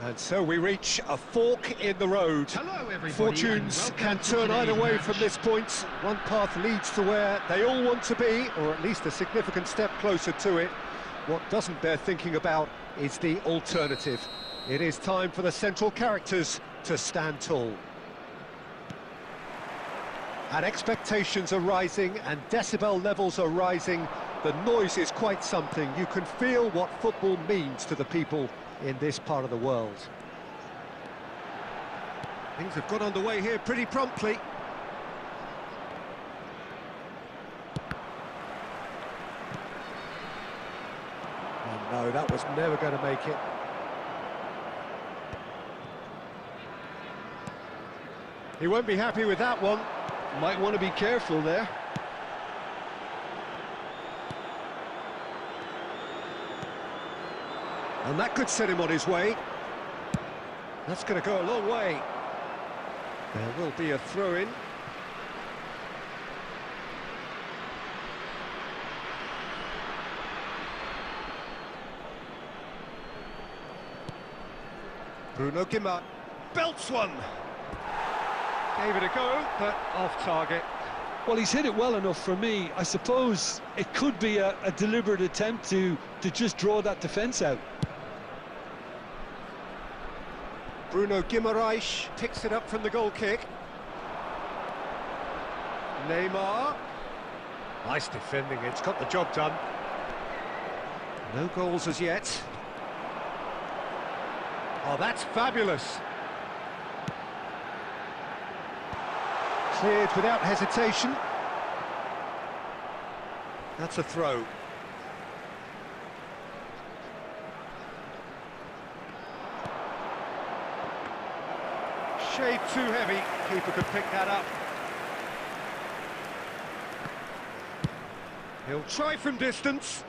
And so we reach a fork in the road. Hello, everybody. Fortunes can turn either way from this point. One path leads to where they all want to be, or at least a significant step closer to it. What doesn't bear thinking about is the alternative. It is time for the central characters to stand tall. And expectations are rising and decibel levels are rising. The noise is quite something. You can feel what football means to the people in this part of the world. Things have got underway here pretty promptly. Oh no, that was never going to make it. He won't be happy with that one. Might want to be careful there. And that could set him on his way. That's going to go a long way. There will be a throw-in. Bruno Guimaraes belts one. Gave it a go, but off target. Well, he's hit it well enough for me. I suppose it could be a deliberate attempt to just draw that defence out. Bruno Guimaraes picks it up from the goal kick. Neymar. Nice defending, it's got the job done. No goals as yet. Oh, that's fabulous. Cleared without hesitation. That's a throw. Shade too heavy. Keeper could pick that up. He'll try from distance.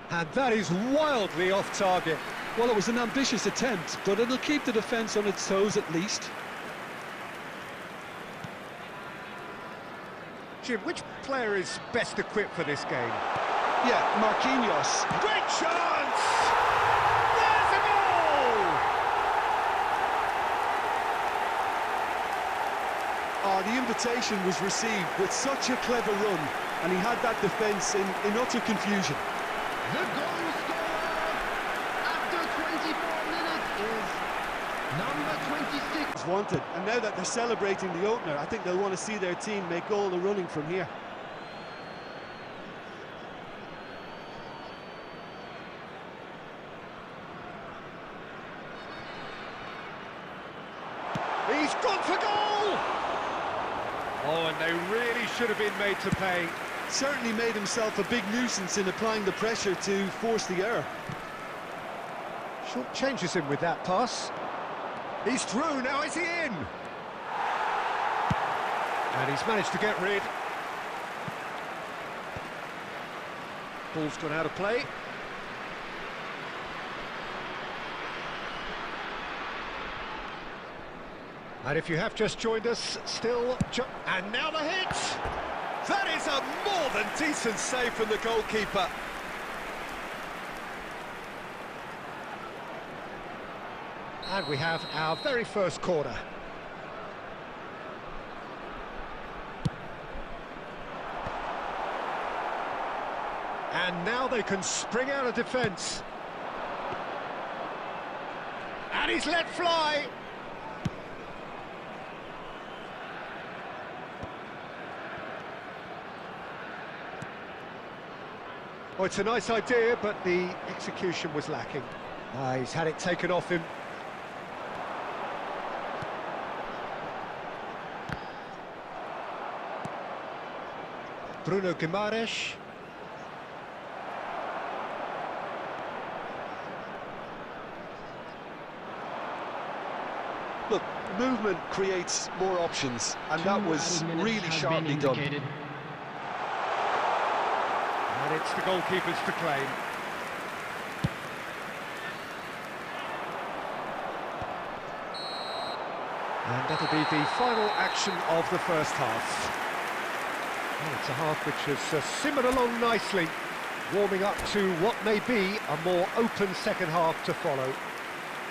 And that is wildly off target. Well, it was an ambitious attempt, but it'll keep the defence on its toes at least. Jim, which player is best equipped for this game? Yeah, Marquinhos. Great chance! There's a goal! Oh, the invitation was received with such a clever run, and he had that defence in utter confusion. The goal scorer after 24 minutes is number 26. Wanted, and now that they're celebrating the opener, I think they'll want to see their team make all the running from here. He's gone for goal! Oh, and they really should have been made to pay. Certainly made himself a big nuisance in applying the pressure to force the error. Short changes him with that pass. He's through, now is he in? And he's managed to get rid. Ball's gone out of play. And if you have just joined us, still... And now the hit! That is a more than decent save from the goalkeeper. And we have our very first corner. And now they can spring out of defence. And he's let fly. Oh, it's a nice idea, but the execution was lacking. He's had it taken off him. Bruno Guimaraes. Look, movement creates more options, and that was really sharply done. And it's the goalkeepers to claim. And that'll be the final action of the first half. Well, it's a half which has simmered along nicely, warming up to what may be a more open second half to follow.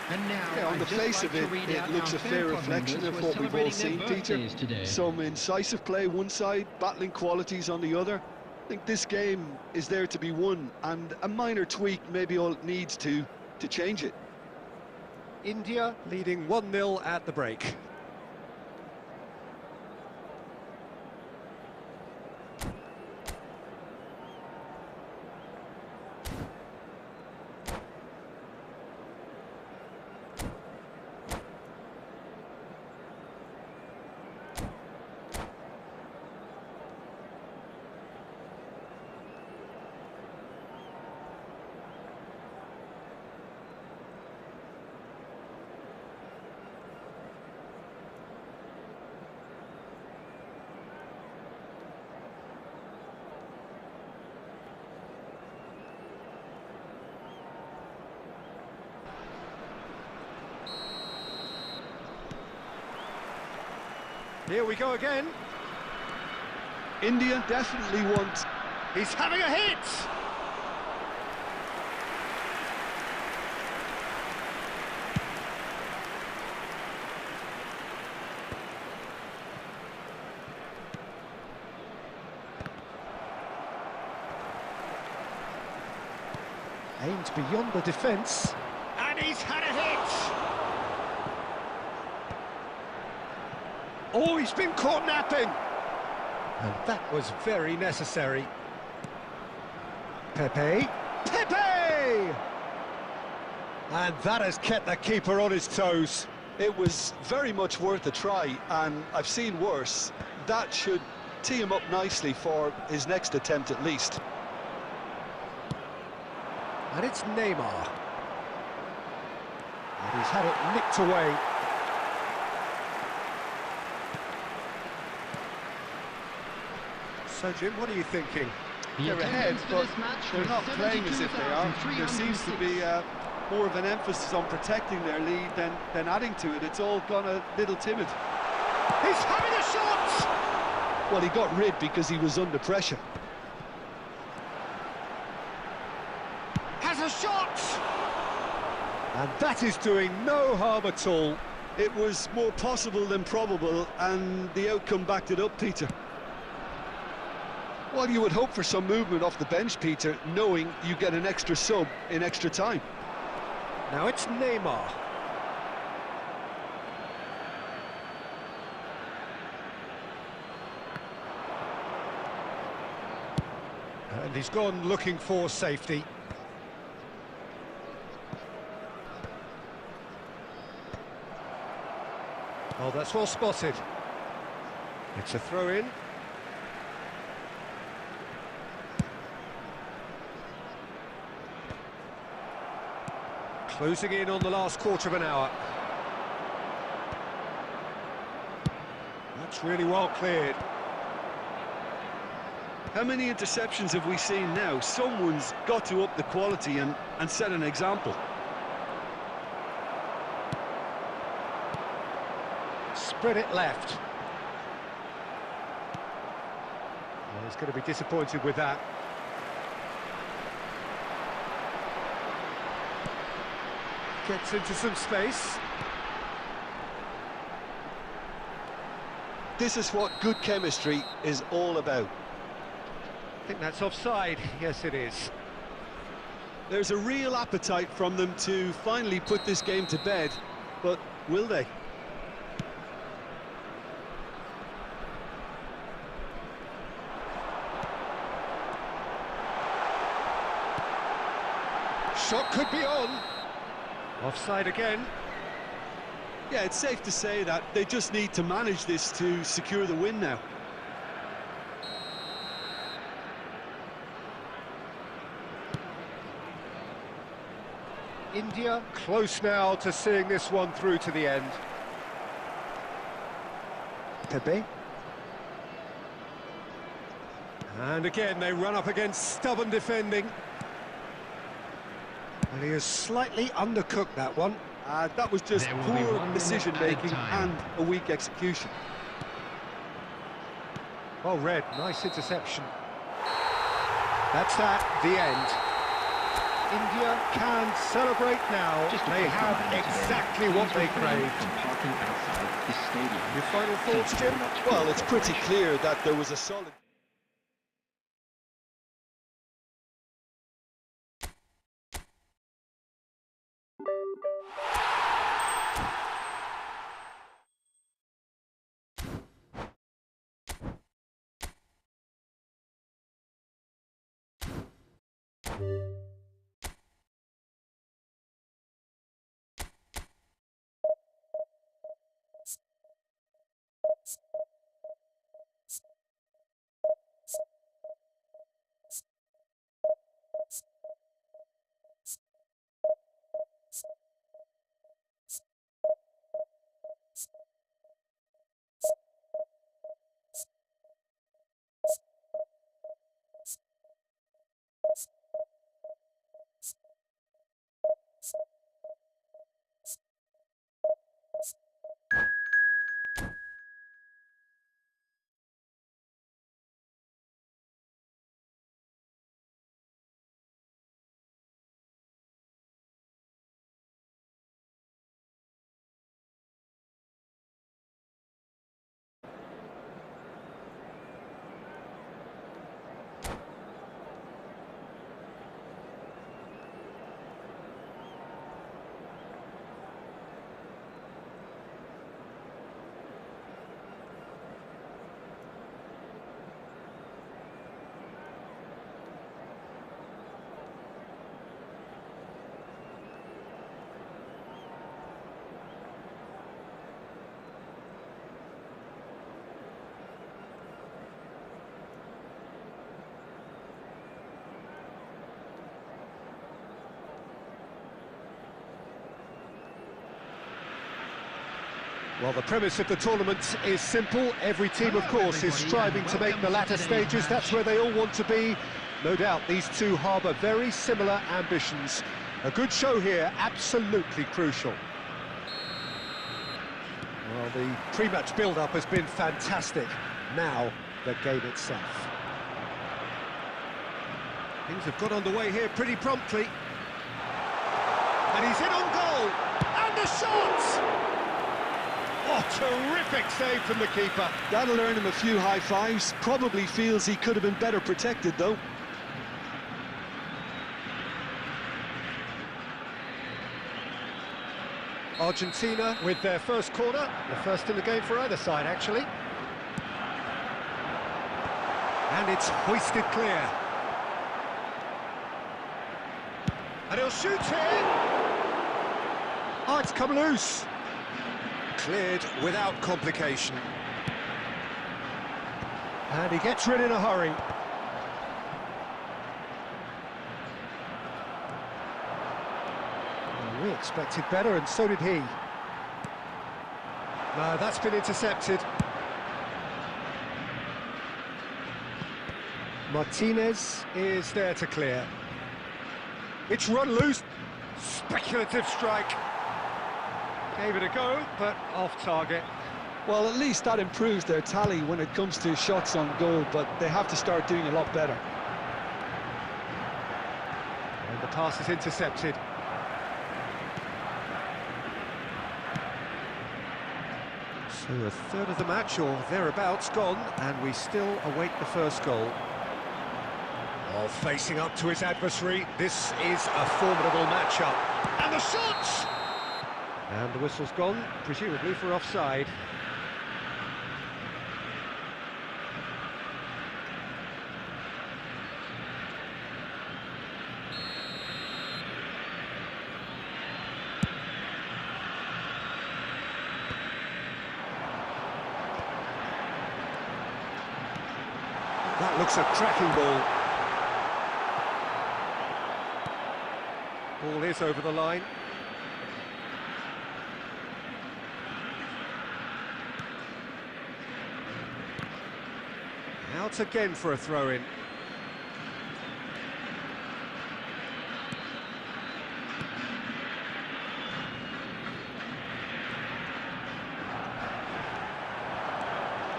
And now, Yeah, on the face of it, it looks a fair reflection of what we've all seen, Peter. Some incisive play one side, battling qualities on the other. I think this game is there to be won, and a minor tweak maybe all it needs to change it. India leading 1-0 at the break. Here we go again. India definitely want... He's having a hit! Aimed beyond the defence. And he's had a hit! Oh, he's been caught napping! And that was very necessary. Pepe. Pepe! And that has kept the keeper on his toes. It was very much worth a try, and I've seen worse. That should tee him up nicely for his next attempt at least. And it's Neymar. And he's had it nicked away. So, Jim, what are you thinking? They're ahead, but they're not playing as if they are. There seems to be more of an emphasis on protecting their lead than adding to it. It's all gone a little timid. He's having a shot! Well, he got rid because he was under pressure. Has a shot! And that is doing no harm at all. It was more possible than probable, and the outcome backed it up, Peter. Well, you would hope for some movement off the bench, Peter, knowing you get an extra sub in extra time. Now it's Neymar. And he's gone looking for safety. Oh, that's well spotted. It's a throw-in. Closing in on the last quarter of an hour. That's really well cleared. How many interceptions have we seen now? Someone's got to up the quality and set an example. Spread it left. Well, he's going to be disappointed with that. Gets into some space. This is what good chemistry is all about. I think that's offside. Yes, it is. There's a real appetite from them to finally put this game to bed, but will they? Shot could be on. Offside again. Yeah, it's safe to say that they just need to manage this to secure the win now. India close now to seeing this one through to the end. Pepe. And again, they run up against stubborn defending. And he has slightly undercooked that one. That was just poor decision-making and a weak execution. Well read, nice interception. That's that, the end. India can celebrate now. They have exactly what they craved. Your final thoughts, Jim? Well, it's pretty clear that there was a solid... Well, the premise of the tournament is simple. Every team, of course, is striving to make the latter stages. That's where they all want to be. No doubt these two harbour very similar ambitions. A good show here, absolutely crucial. Well, the pre-match build-up has been fantastic. Now, the game itself. Things have got underway here pretty promptly. And he's in on goal! And the shot! Oh, terrific save from the keeper. That'll earn him a few high fives. Probably feels he could have been better protected, though. Argentina with their first corner. The first in the game for either side, actually. And it's hoisted clear. And he'll shoot here. Oh, it's come loose. Cleared without complication. And he gets rid in a hurry. Well, we expected better, and so did he. No, that's been intercepted. Martinez is there to clear. It's run loose. Speculative strike. Gave it a go, but off target. Well, at least that improves their tally when it comes to shots on goal, but they have to start doing a lot better. And the pass is intercepted. So a third of the match, or thereabouts, gone, and we still await the first goal. Oh, facing up to his adversary, this is a formidable matchup. And the shots! And the whistle's gone, presumably for offside. That looks a cracking ball. Ball is over the line. Out again for a throw-in.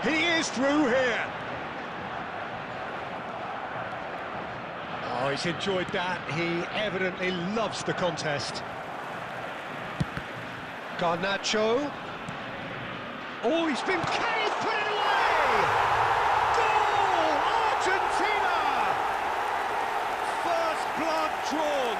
He is through here. Oh, he's enjoyed that. He evidently loves the contest. Garnacho. Oh, he's been... Can he put it away? Goal! Argentina! First blood drawn.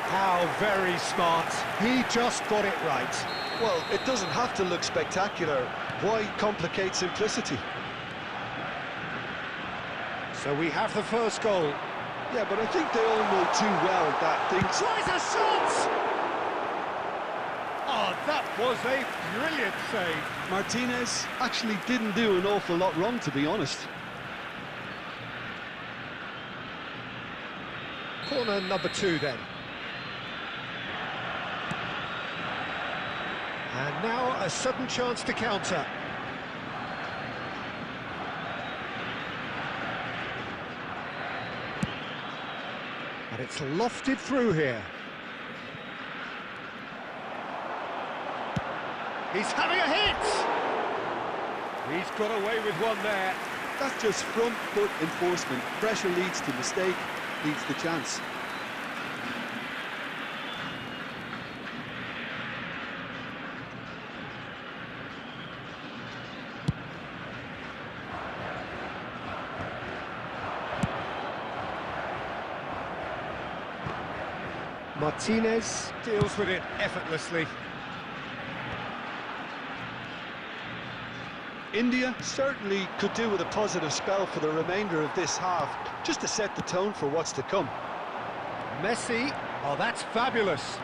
How very smart. He just got it right. Well, it doesn't have to look spectacular. Why complicate simplicity? So we have the first goal. Yeah, but I think they all know too well that things... Tries a shot! Oh, that was a brilliant save. Martinez actually didn't do an awful lot wrong, to be honest. Corner number 2 then. And now a sudden chance to counter. And it's lofted through here. He's having a hit! He's got away with one there. That's just front foot enforcement. Pressure leads to mistake, leads to chance. Martinez deals with it effortlessly. India certainly could do with a positive spell for the remainder of this half, just to set the tone for what's to come. Messi, oh, that's fabulous.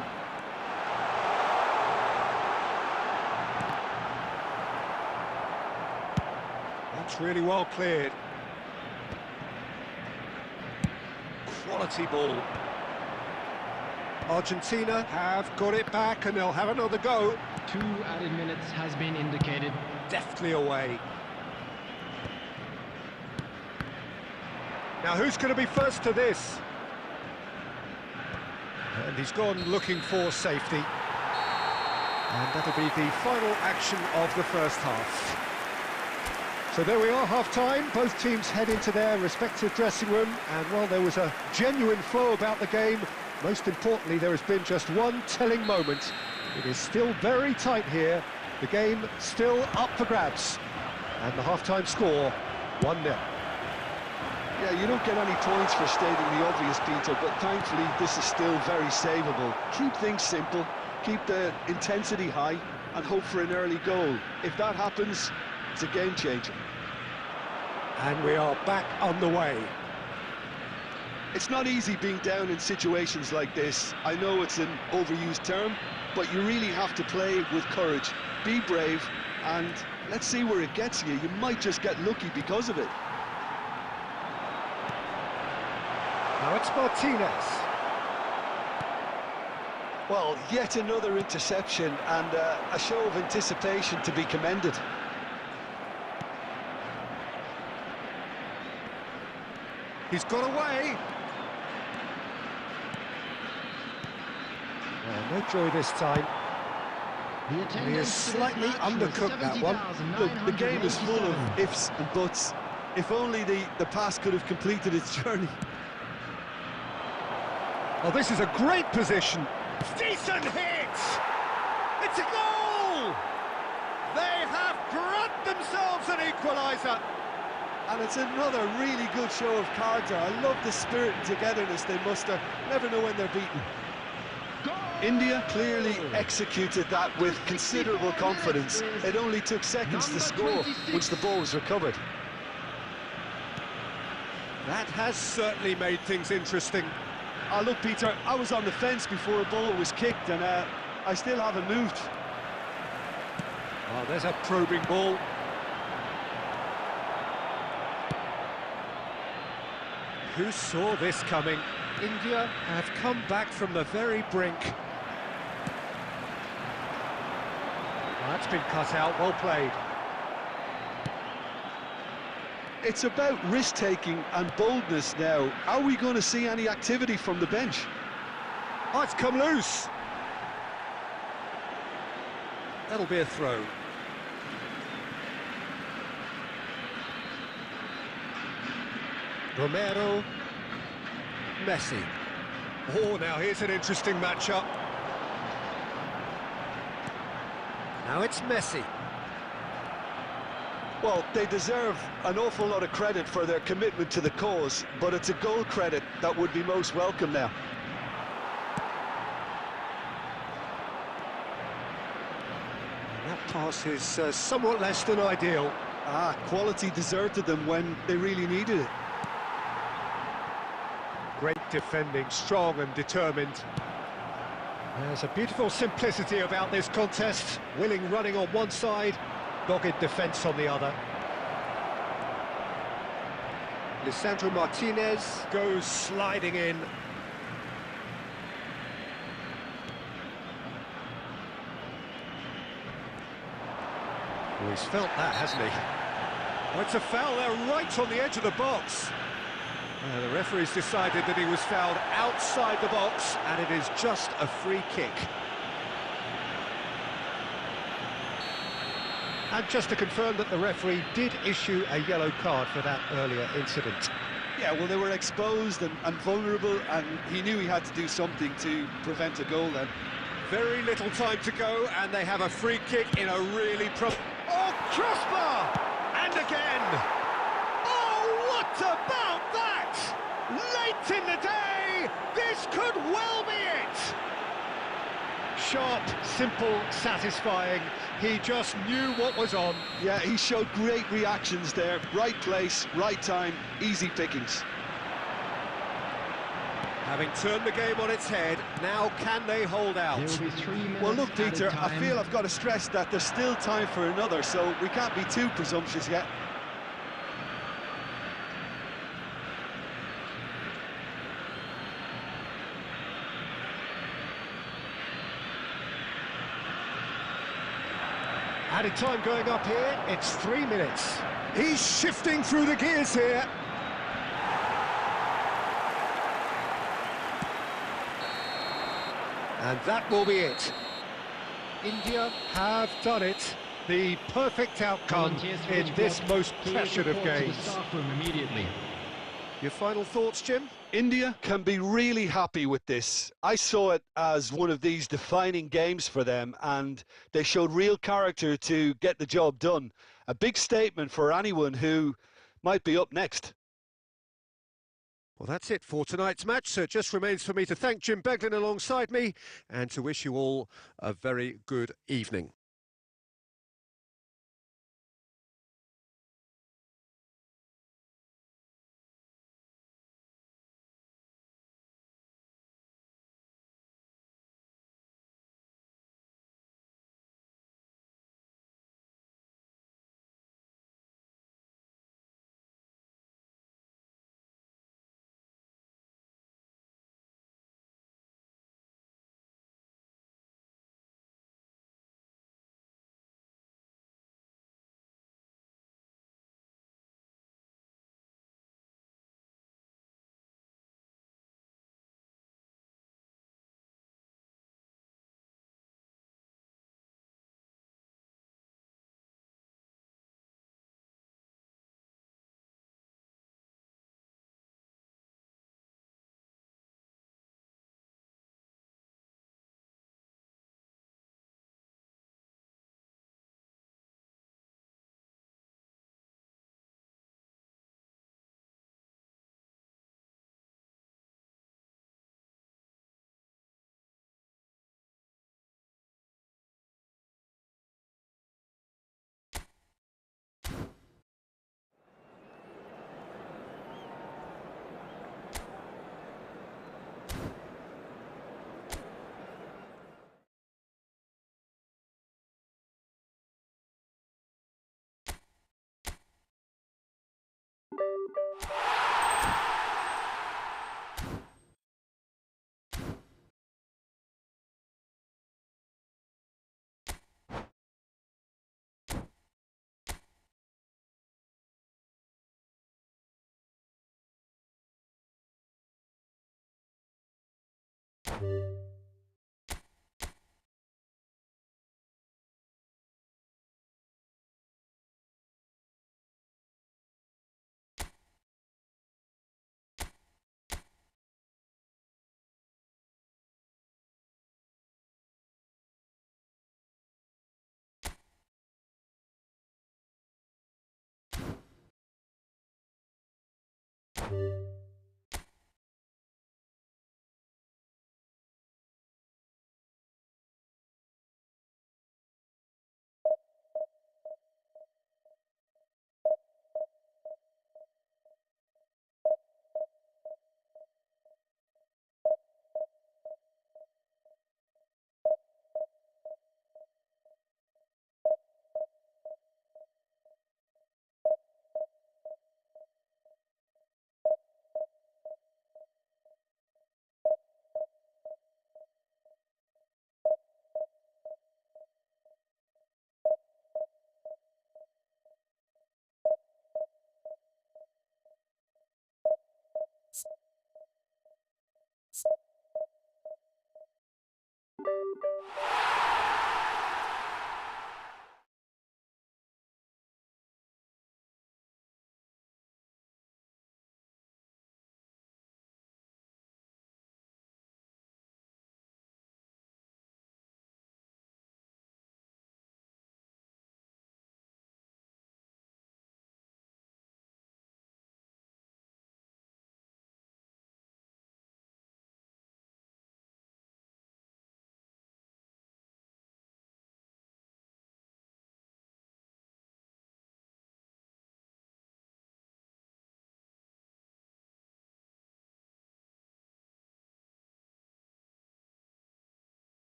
That's really well cleared. Quality ball. Argentina have got it back and they'll have another go. 2 added minutes has been indicated. Deftly away. Now who's going to be first to this? And he's gone looking for safety. And that'll be the final action of the first half. So there we are, half-time. Both teams head into their respective dressing room, and while there was a genuine flow about the game, most importantly, there has been just one telling moment. It is still very tight here. The game still up for grabs. And the half-time score, 1-0. Yeah, you don't get any points for stating the obvious, Peter, but thankfully this is still very savable. Keep things simple, keep the intensity high, and hope for an early goal. If that happens, it's a game changer. And we are back on the way. It's not easy being down in situations like this. I know it's an overused term, but you really have to play with courage. Be brave, and let's see where it gets you. You might just get lucky because of it. Now it's Martinez. Well, yet another interception, and a show of anticipation to be commended. He's got away. No joy this time. He is slightly undercooked that one. Look, the game is full of ifs and buts. If only the pass could have completed its journey. Oh, this is a great position. Decent hit! It's a goal! They have grabbed themselves an equaliser. And it's another really good show of cards. I love the spirit and togetherness they muster. Never know when they're beaten. India clearly executed that with considerable confidence. It only took seconds to score once the ball was recovered. That has certainly made things interesting. Look, Peter, I was on the fence before a ball was kicked, and I still haven't moved. Oh, there's a probing ball. Who saw this coming? India have come back from the very brink. Oh, that's been cut out, well played. It's about risk-taking and boldness now. Are we going to see any activity from the bench? Oh, it's come loose. That'll be a throw. Romero. Messi. Oh, now here's an interesting matchup. Now it's Messi. Well, they deserve an awful lot of credit for their commitment to the cause, but it's a goal credit that would be most welcome now. And that pass is somewhat less than ideal. Quality deserted them when they really needed it. Great defending, strong and determined. There's a beautiful simplicity about this contest. Willing running on one side, dogged defence on the other. Lisandro Martinez goes sliding in. Oh, he's felt that, hasn't he? Oh, it's a foul there, right on the edge of the box. The referee's decided that he was fouled outside the box, and it is just a free kick. And just to confirm that the referee did issue a yellow card for that earlier incident. Yeah, well, they were exposed and vulnerable, and he knew he had to do something to prevent a goal then. Very little time to go, and they have a free kick in a really Oh, crossbar! And again! Oh, what about that? Late in the day, this could well be it! Sharp, simple, satisfying. He just knew what was on. Yeah, he showed great reactions there. Right place, right time, easy pickings. Having turned the game on its head, now can they hold out? There will be 3 minutes. Well, look, Peter, I time. feel I've got to stress that there's still time for another, so we can't be too presumptuous yet. Added time going up here, it's 3 minutes. He's shifting through the gears here. And that will be it. India have done it. The perfect outcome in this most pressured of games. Immediately. Your final thoughts, Jim? India can be really happy with this. I saw it as one of these defining games for them, and they showed real character to get the job done. A big statement for anyone who might be up next. Well, that's it for tonight's match, so it just remains for me to thank Jim Beglin alongside me and to wish you all a very good evening.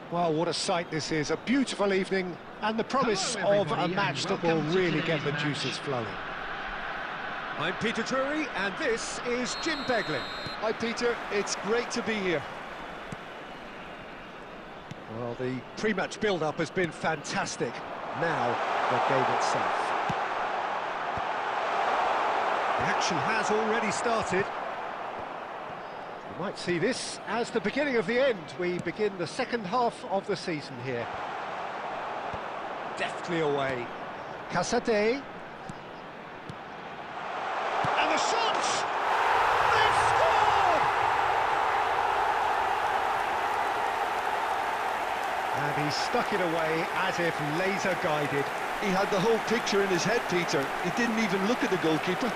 Well, what a sight this is. A beautiful evening and the promise of a match that will really get the juices flowing. I'm Peter Drury and this is Jim Beglin. Hi Peter, it's great to be here. Well, the pre-match build-up has been fantastic. Now, the game itself. The action has already started. You might see this as the beginning of the end. We begin the second half of the season here. Deftly away. Casade. And the shot! They've scored! And he stuck it away as if laser-guided. He had the whole picture in his head, Peter. He didn't even look at the goalkeeper.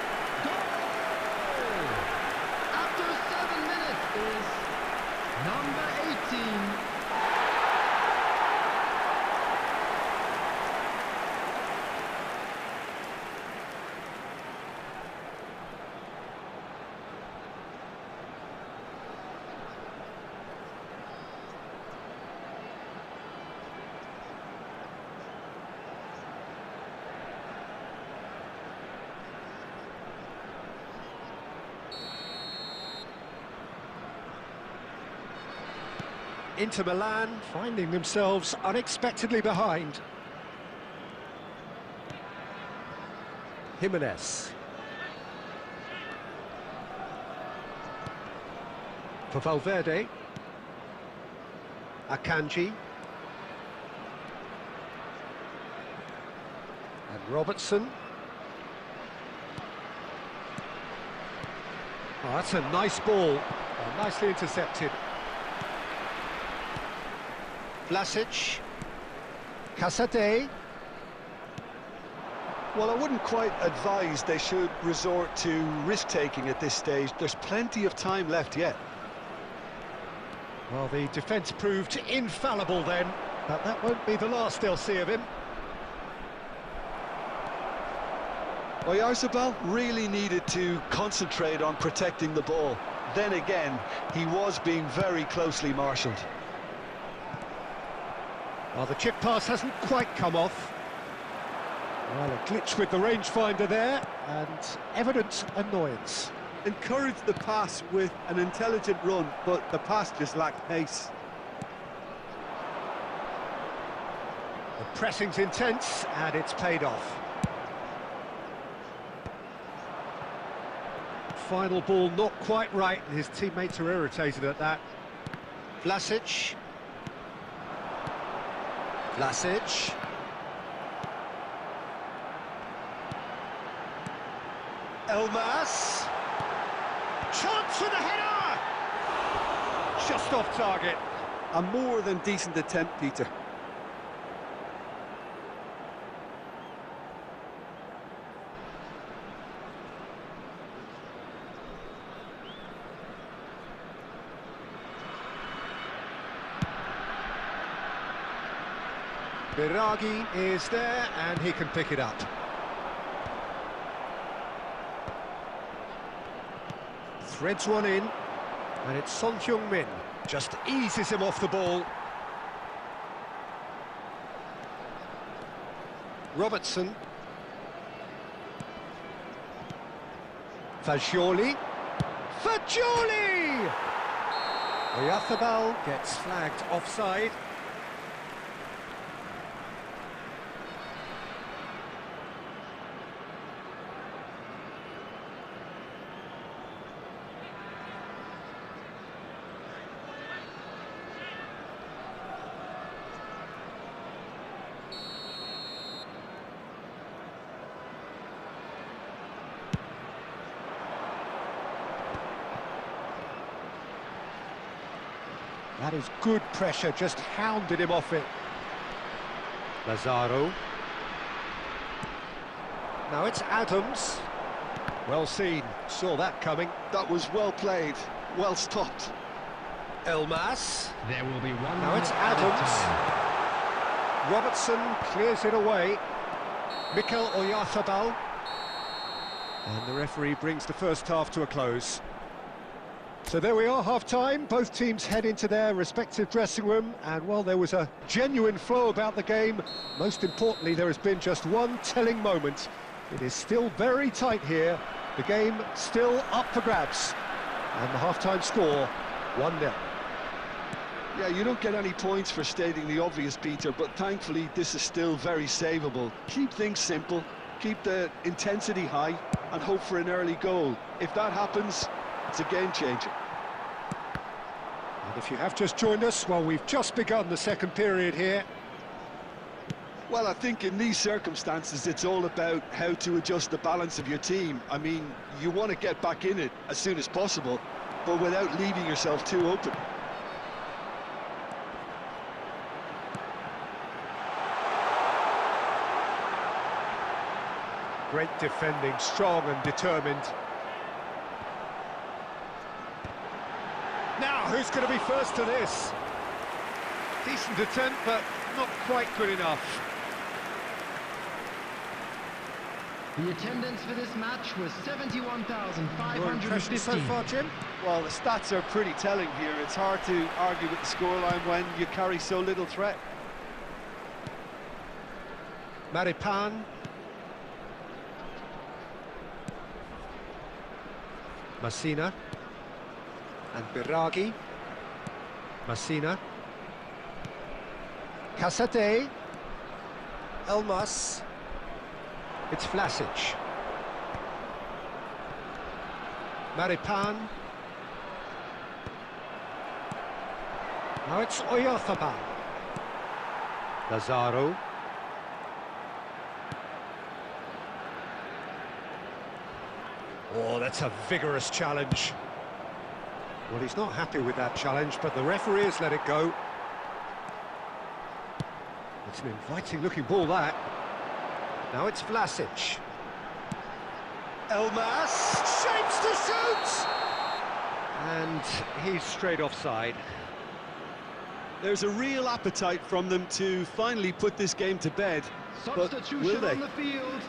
Inter Milan finding themselves unexpectedly behind. Jimenez. For Valverde. Akanji. And Robertson. Oh, that's a nice ball. Oh, nicely intercepted. Vlasic. Casade. Well, I wouldn't quite advise they should resort to risk-taking at this stage. There's plenty of time left yet. Well, the defence proved infallible then, but that won't be the last they'll see of him. Oyarzabal really needed to concentrate on protecting the ball. Then again, he was being very closely marshalled. Well, the chip pass hasn't quite come off. Well, a glitch with the rangefinder there, and evident annoyance. Encouraged the pass with an intelligent run, but the pass just lacked pace. The pressing's intense, and it's paid off. Final ball not quite right, and his teammates are irritated at that. Vlasic. Vlasic. Elmas. Chance for the header! Just off target. A more than decent attempt, Peter. Biragi is there, and he can pick it up. Threads one in, and it's Son Heung-min. Just eases him off the ball. Robertson. Fagioli. Fagioli! Oyarzabal gets flagged offside. That is good pressure, just hounded him off it. Lazaro. Now it's Adams. Well seen, saw that coming. That was well played, well stopped. Elmas. There will be one. Now it's Adams. Robertson clears it away. Mikel Oyarzabal. And the referee brings the first half to a close. So there we are, half-time. Both teams head into their respective dressing room, and while there was a genuine flow about the game, most importantly, there has been just one telling moment. It is still very tight here. The game still up for grabs. And the half-time score, 1-0. Yeah, you don't get any points for stating the obvious, Peter, but thankfully this is still very savable. Keep things simple, keep the intensity high, and hope for an early goal. If that happens, it's a game-changer. And if you have just joined us, well, we've just begun the second period here. Well, I think in these circumstances, it's all about how to adjust the balance of your team. I mean, you want to get back in it as soon as possible, but without leaving yourself too open. Great defending, strong and determined. Now, who's going to be first to this? Decent attempt, but not quite good enough. The attendance for this match was 71,515. Your impression so far, Jim? Well, the stats are pretty telling here. It's hard to argue with the scoreline when you carry so little threat. Maripan. Messina. And Biragi. Messina. Casade. Elmas. It's Vlasic. Maripan. Now it's Oyarzabal. Lazaro. Oh, that's a vigorous challenge. Well, he's not happy with that challenge, but the referee has let it go. It's an inviting-looking ball, that. Now it's Vlasic. Elmas shapes to shoot! And he's straight offside. There's a real appetite from them to finally put this game to bed, but will they? On the field,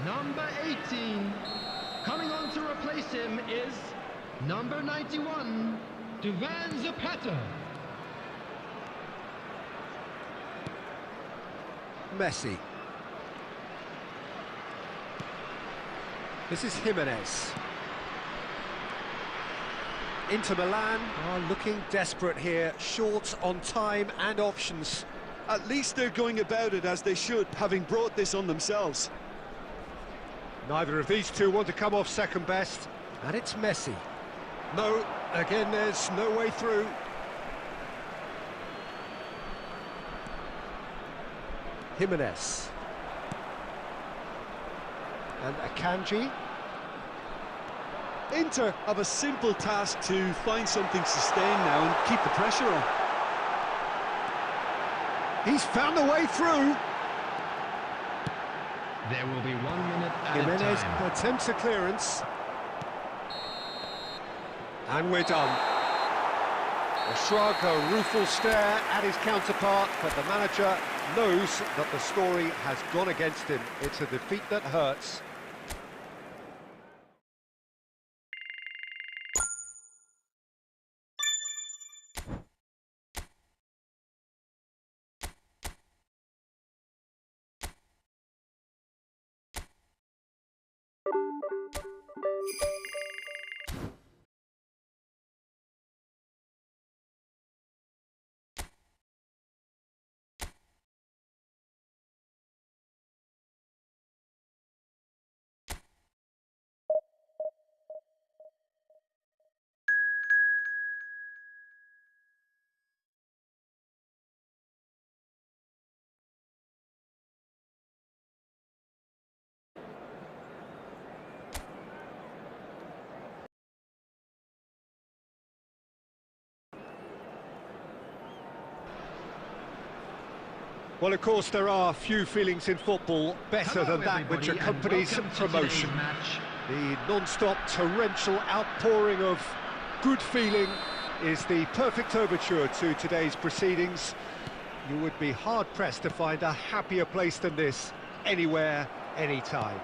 number 18. Coming on to replace him is number 91, Duvan Zapata. Messi. This is Jimenez. Inter Milan are looking desperate here, short on time and options. At least they're going about it as they should, having brought this on themselves. Neither of these two want to come off second best, and it's Messi. No, again, there's no way through. Jimenez. And Akanji. Inter have a simple task to find something sustained now and keep the pressure on. He's found a way through. There will be 1 minute at Jimenez a time. attempts a clearance. And we're done. A shrug, a rueful stare at his counterpart, but the manager knows that the story has gone against him. It's a defeat that hurts. Well, of course, there are few feelings in football better than that which accompanies promotion. The non-stop torrential outpouring of good feeling is the perfect overture to today's proceedings. You would be hard-pressed to find a happier place than this, anywhere, anytime.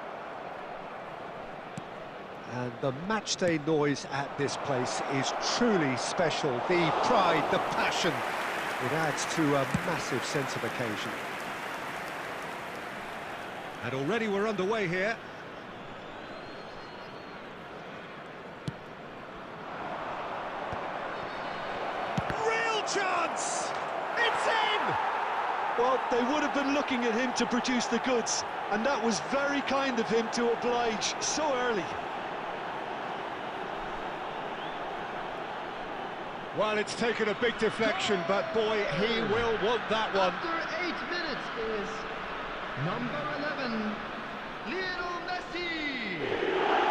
And the matchday noise at this place is truly special. The pride, the passion. It adds to a massive sense of occasion. And already we're underway here. Real chance! It's in! Well, they would have been looking at him to produce the goods, and that was very kind of him to oblige so early. Well, it's taken a big deflection, but boy, he will want that one. After 8 minutes is number 11, Lionel Messi.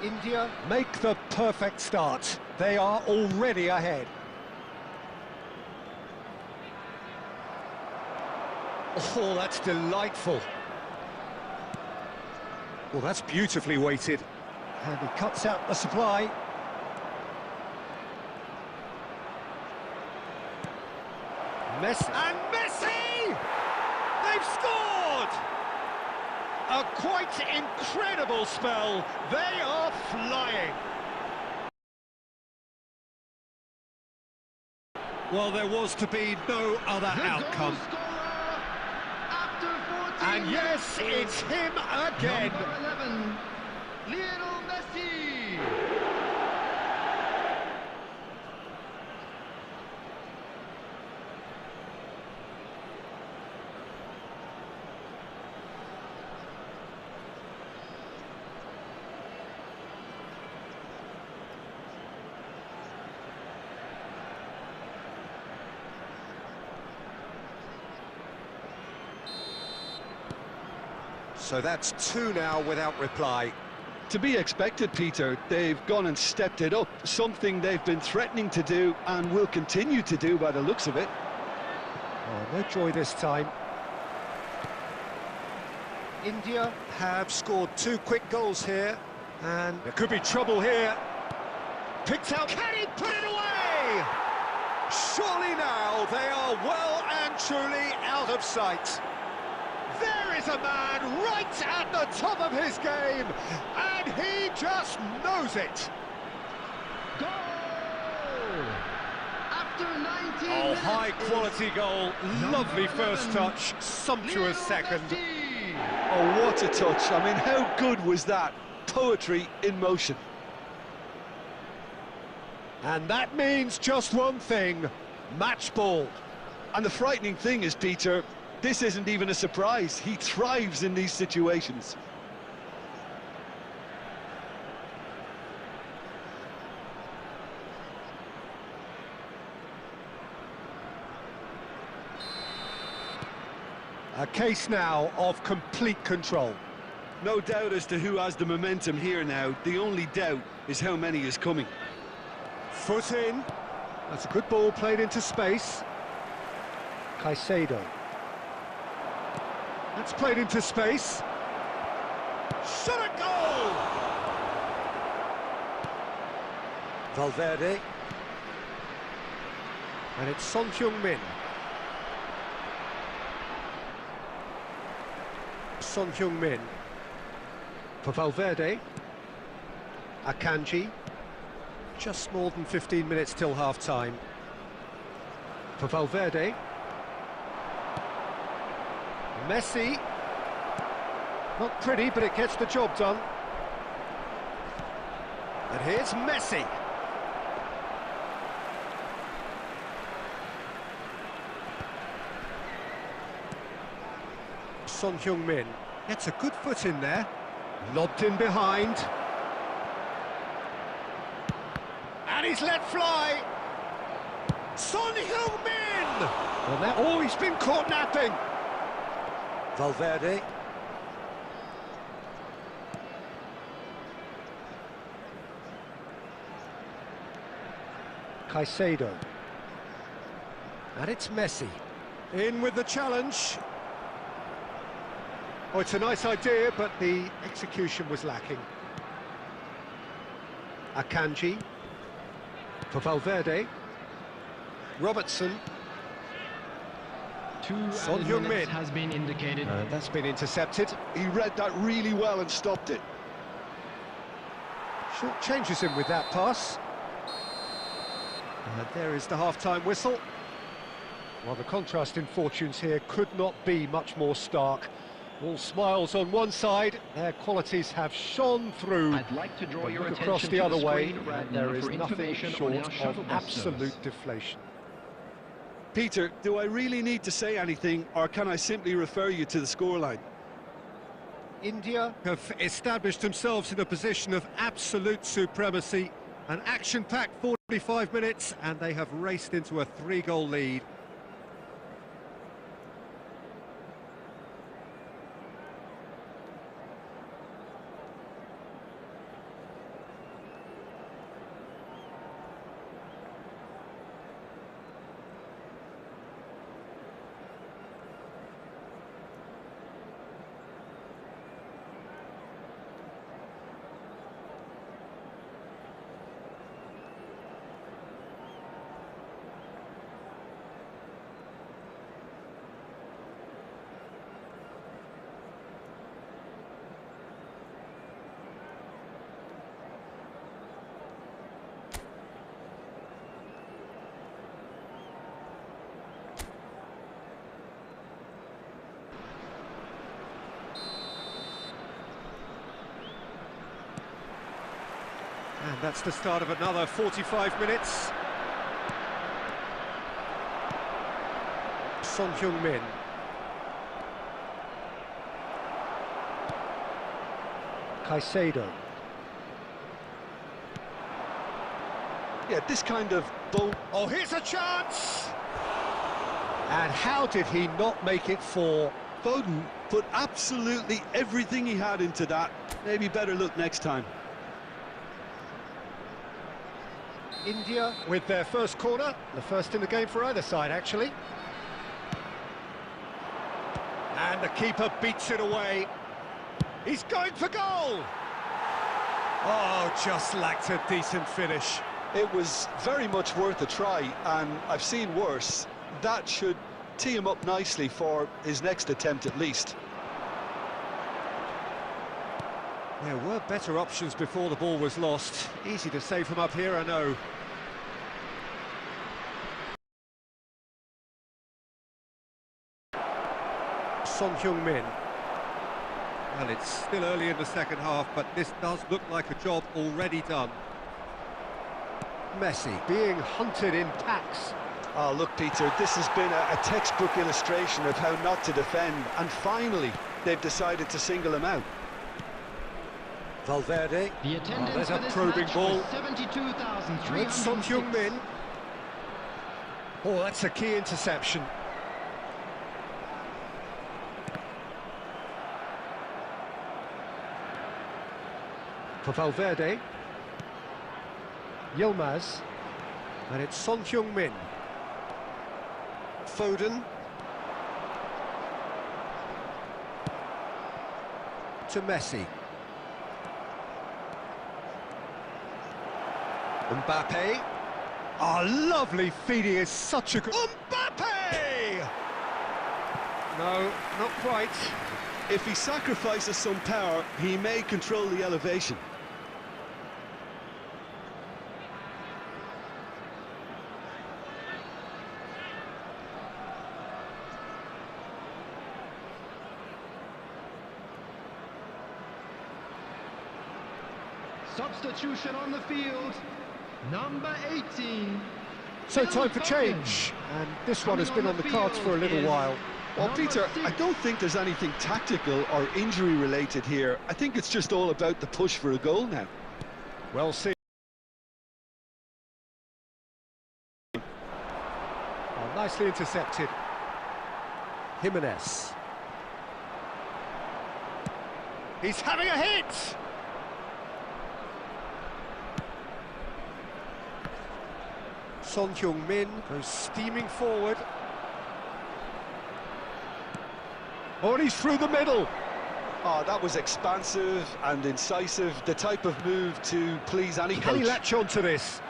India make the perfect start. They are already ahead. Oh, that's delightful. Well, that's beautifully weighted. And he cuts out the supply. Messi. And Messi! They've scored! A quite incredible spell. They are flying. Well, there was to be no other outcome. And yes, it's him again. Number 11, Lionel Messi. So that's two now without reply. To be expected, Peter. They've gone and stepped it up, something they've been threatening to do and will continue to do by the looks of it. Oh, no joy this time. India have scored two quick goals here, and there could be trouble here. Picked out, can he put it away? Surely now they are well and truly out of sight. There is a man right at the top of his game, and he just knows it. Goal! After 19 minutes, high-quality goal, lovely first touch, sumptuous second. Oh, what a touch. I mean, how good was that? Poetry in motion. And that means just one thing, match ball. And the frightening thing is, Peter, this isn't even a surprise. He thrives in these situations. A case now of complete control. No doubt as to who has the momentum here now. The only doubt is how many is coming. Foot in. That's a good ball played into space. Caicedo. That's played into space. Shot at goal! Valverde. And it's Son Heung-min. Son Heung-min. For Valverde. Akanji. Just more than 15 minutes till half-time. For Valverde. Messi. Not pretty, but it gets the job done. And here's Messi. Son Heung-min gets a good foot in there. Lobbed in behind. And he's let fly. Son Heung-min! Well, that, oh, he's been caught napping. Valverde. Caicedo. And it's Messi. In with the challenge. Oh, it's a nice idea, but the execution was lacking. Akanji. For Valverde. Robertson. Son Heung-min has been indicated. That's been intercepted. He read that really well and stopped it. Short changes him with that pass. There is the half-time whistle. Well, the contrast in fortunes here could not be much more stark. All smiles on one side, their qualities have shone through. I'd like to draw your attention across the other way, right and there is for nothing short of absolute service. deflation. Peter, do I really need to say anything, or can I simply refer you to the scoreline? India have established themselves in a position of absolute supremacy. An action-packed 45 minutes, and they have raced into a 3-goal lead. And that's the start of another 45 minutes. Son Heung-min. Caicedo. Yeah, this kind of ball. Oh, here's a chance! And how did he not make it 4? Foden put absolutely everything he had into that. Maybe better look next time. India with their first corner, the first in the game for either side, actually. And the keeper beats it away. He's going for goal! Oh, just lacked a decent finish. It was very much worth a try, and I've seen worse. That should tee him up nicely for his next attempt at least. There were better options before the ball was lost. Easy to save from up here, I know. Son Heung-min. Well, it's still early in the second half, but this does look like a job already done. Messi being hunted in packs. Oh, look, Peter, this has been a textbook illustration of how not to defend, and finally, they've decided to single him out. Valverde. The attendance there's a for this probing match ball. was 72,306. Son Heung-min. Oh, that's a key interception. For Valverde. Yilmaz. And it's Son Heung-min. Foden. To Messi. Mbappe. Oh, lovely feeding is such a good... Mbappe! No, not quite. If he sacrifices some power, he may control the elevation. Substitution on the field, number 18. So time for change, and this one has been on the cards for a little while. Well, Peter, I don't think there's anything tactical or injury related here. I think it's just all about the push for a goal now. Well seen. Oh, nicely intercepted. Jimenez. He's having a hit! Son Heung-min goes steaming forward. Oh, and he's through the middle. Oh, that was expansive and incisive, the type of move to please any coach. Can he latch on to this?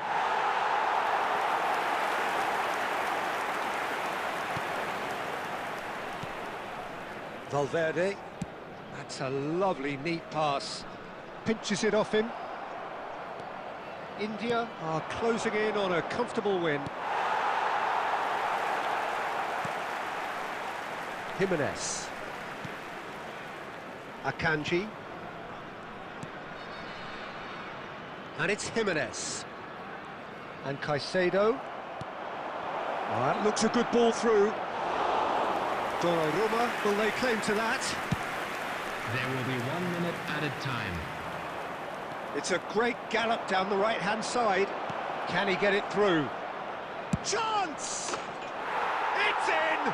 Valverde. That's a lovely, neat pass. Pinches it off him. India are closing in on a comfortable win. Jimenez. Akanji. And it's Jimenez. And Caicedo. Oh, that looks a good ball through. Donnarumma, will they claim to that? There will be 1 minute added time. It's a great gallop down the right-hand side. Can he get it through? Chance! It's in!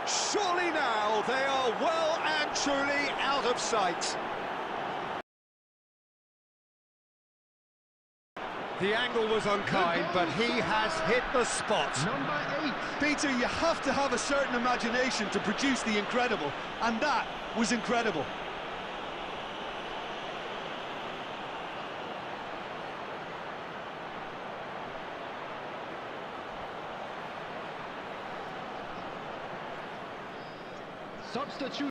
Surely now they are well and truly out of sight. The angle was unkind, but he has hit the spot. Number 8. Peter, you have to have a certain imagination to produce the incredible, and that was incredible. Substitute.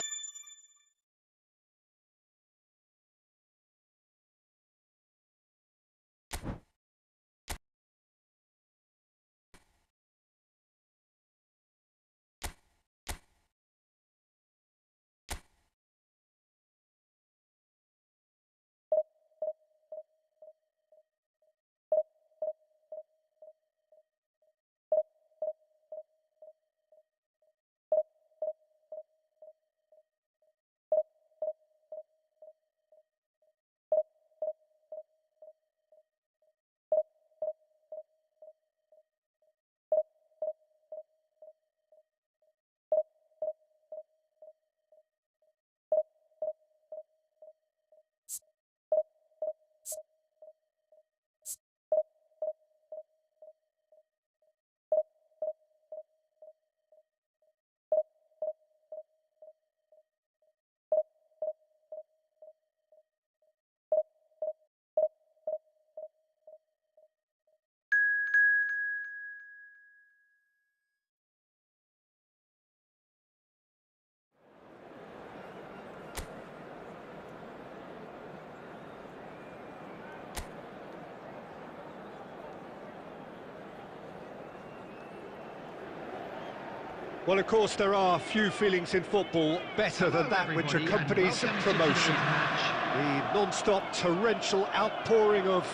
Well, of course, there are few feelings in football better than that which accompanies promotion. The non-stop torrential outpouring of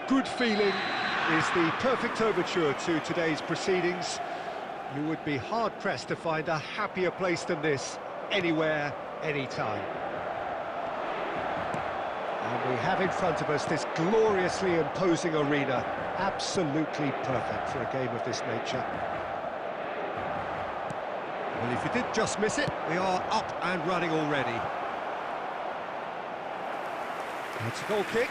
good feeling is the perfect overture to today's proceedings. You would be hard-pressed to find a happier place than this, anywhere, anytime. And we have in front of us this gloriously imposing arena, absolutely perfect for a game of this nature. Well, if you did just miss it, we are up and running already. It's a goal kick.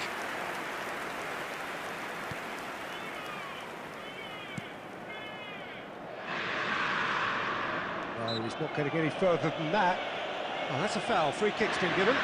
No, he's not going to get any further than that. Oh, that's a foul. Free kick's been given.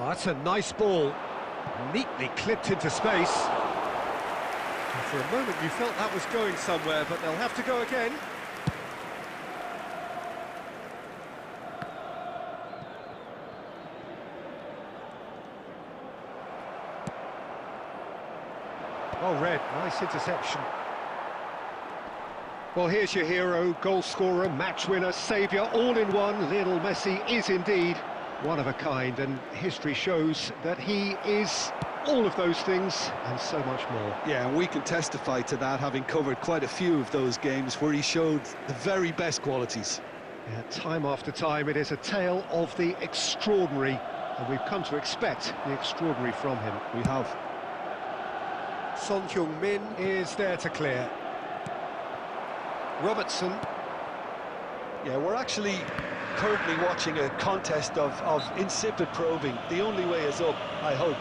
Oh, that's a nice ball, neatly clipped into space. And for a moment you felt that was going somewhere, but they'll have to go again. Oh, Red, nice interception. Well, here's your hero, goal scorer, match winner, saviour, all in one. Lionel Messi is indeed one of a kind, and history shows that he is all of those things and so much more. Yeah, and we can testify to that, having covered quite a few of those games where he showed the very best qualities. Yeah, time after time, it is a tale of the extraordinary, and we've come to expect the extraordinary from him. We have. Son Heung-min is there to clear. Robertson. Yeah, we're actually currently watching a contest of insipid probing. The only way is up, I hope.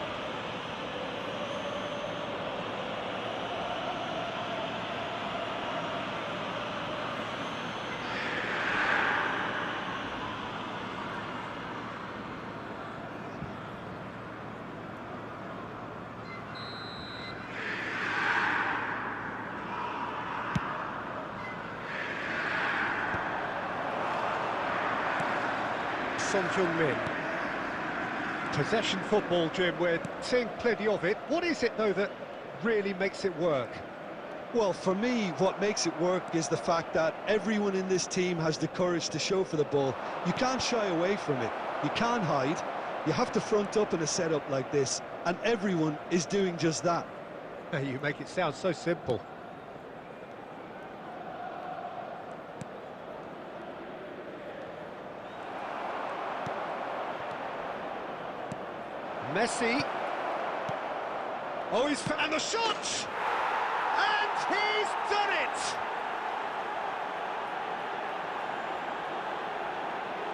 Son Heung-min. Possession football, Jim, we're seeing plenty of it. What is it, though, that really makes it work? Well, for me, what makes it work is the fact that everyone in this team has the courage to show for the ball. You can't shy away from it. You can't hide. You have to front up in a setup like this, and everyone is doing just that. You make it sound so simple. Messi. Oh, and the shot! And he's done it!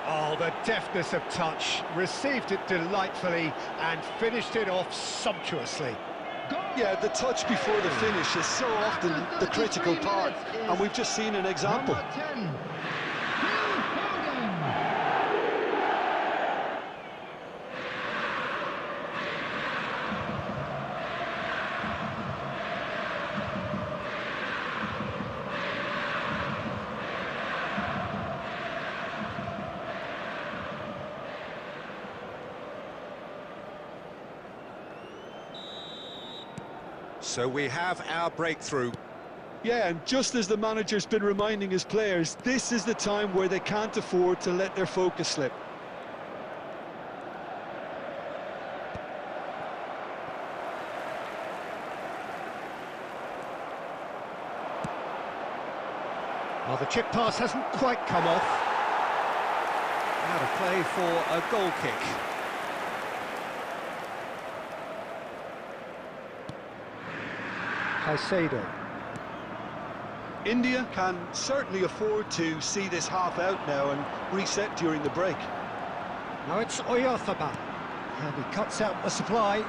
Oh, the deftness of touch. Received it delightfully and finished it off sumptuously. Yeah, the touch before the finish is so often the critical part, and we've just seen an example. So we have our breakthrough. Yeah, and just as the manager's been reminding his players, this is the time where they can't afford to let their focus slip. Well, the chip pass hasn't quite come off. Out of play for a goal kick. Caicedo. India can certainly afford to see this half out now and reset during the break. Now it's Oyarzabal, and he cuts out the supply.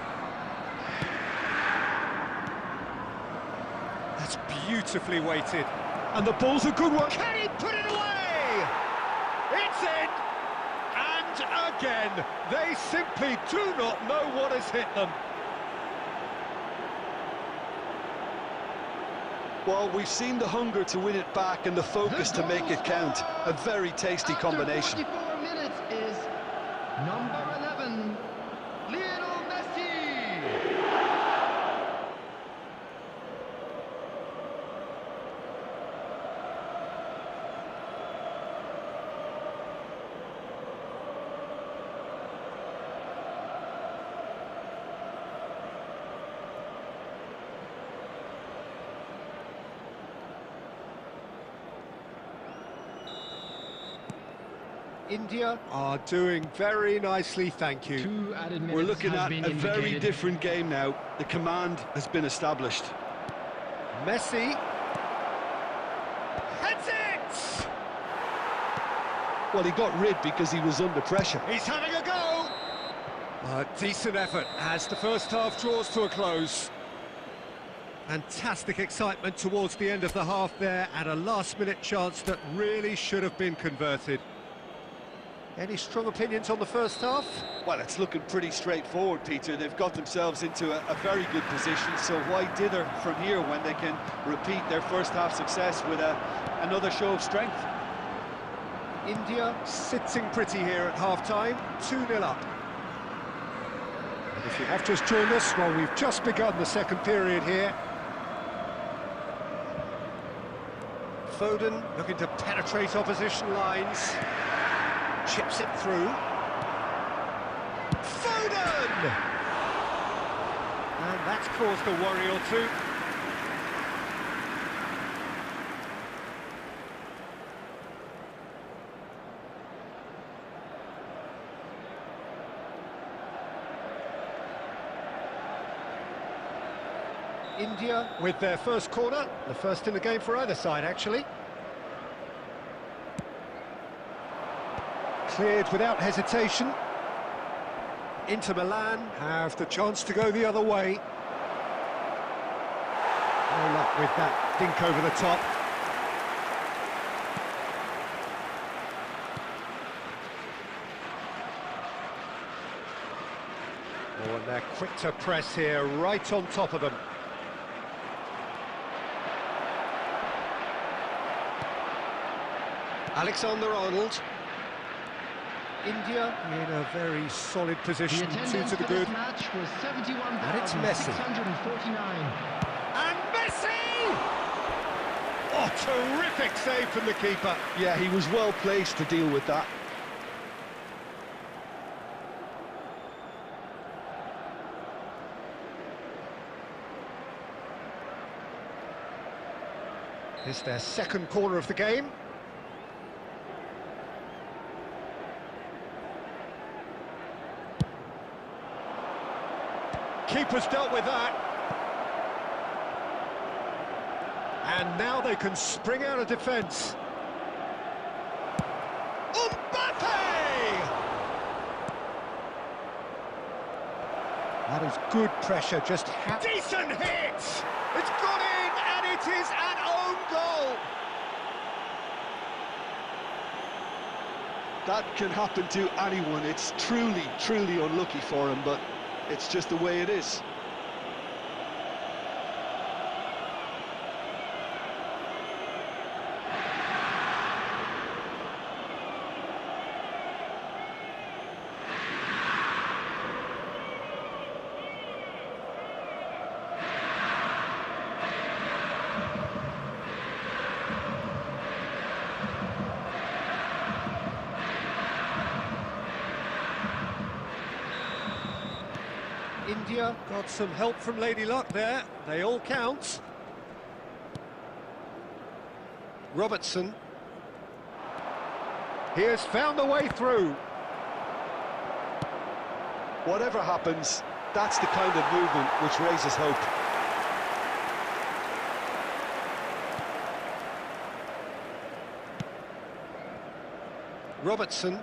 That's beautifully weighted, and the ball's a good one. Can he put it away? It's in! And again, they simply do not know what has hit them. Well, we've seen the hunger to win it back and the focus to make it count. A very tasty combination. After 44 minutes is number 11, Lionel Messi. India are doing very nicely, thank you. 2 added minutes. We're looking at a very different game now. The command has been established. Messi heads it! Well, he got rid because he was under pressure. He's having a go! A decent effort as the first half draws to a close. Fantastic excitement towards the end of the half there, and a last-minute chance that really should have been converted. Any strong opinions on the first half? Well, it's looking pretty straightforward, Peter. They've got themselves into a very good position, so why dither from here when they can repeat their first half success with another show of strength? India sitting pretty here at half-time, 2-0 up. And if you have just joined us, well, we've just begun the second period here. Foden looking to penetrate opposition lines. Chips it through. Foden! And that's caused a worry or two. India with their first corner, the first in the game for either side, actually. Cleared without hesitation. Inter Milan have the chance to go the other way. No luck with that dink over the top. Oh, and they're quick to press here, right on top of them. Alexander-Arnold. India in a very solid position, 2 to the good. Match was 71, and it's Messi. 649. And Messi! Oh, terrific save from the keeper. Yeah, he was well placed to deal with that. It's their second corner of the game. Keeper's dealt with that. And now they can spring out of defence. Mbappe! That is good pressure, just decent hit! It's gone in, and it is an own goal! That can happen to anyone. It's truly, truly unlucky for him, but it's just the way it is. India got some help from Lady Luck there. They all count. Robertson. He has found a way through. Whatever happens, that's the kind of movement which raises hope. Robertson.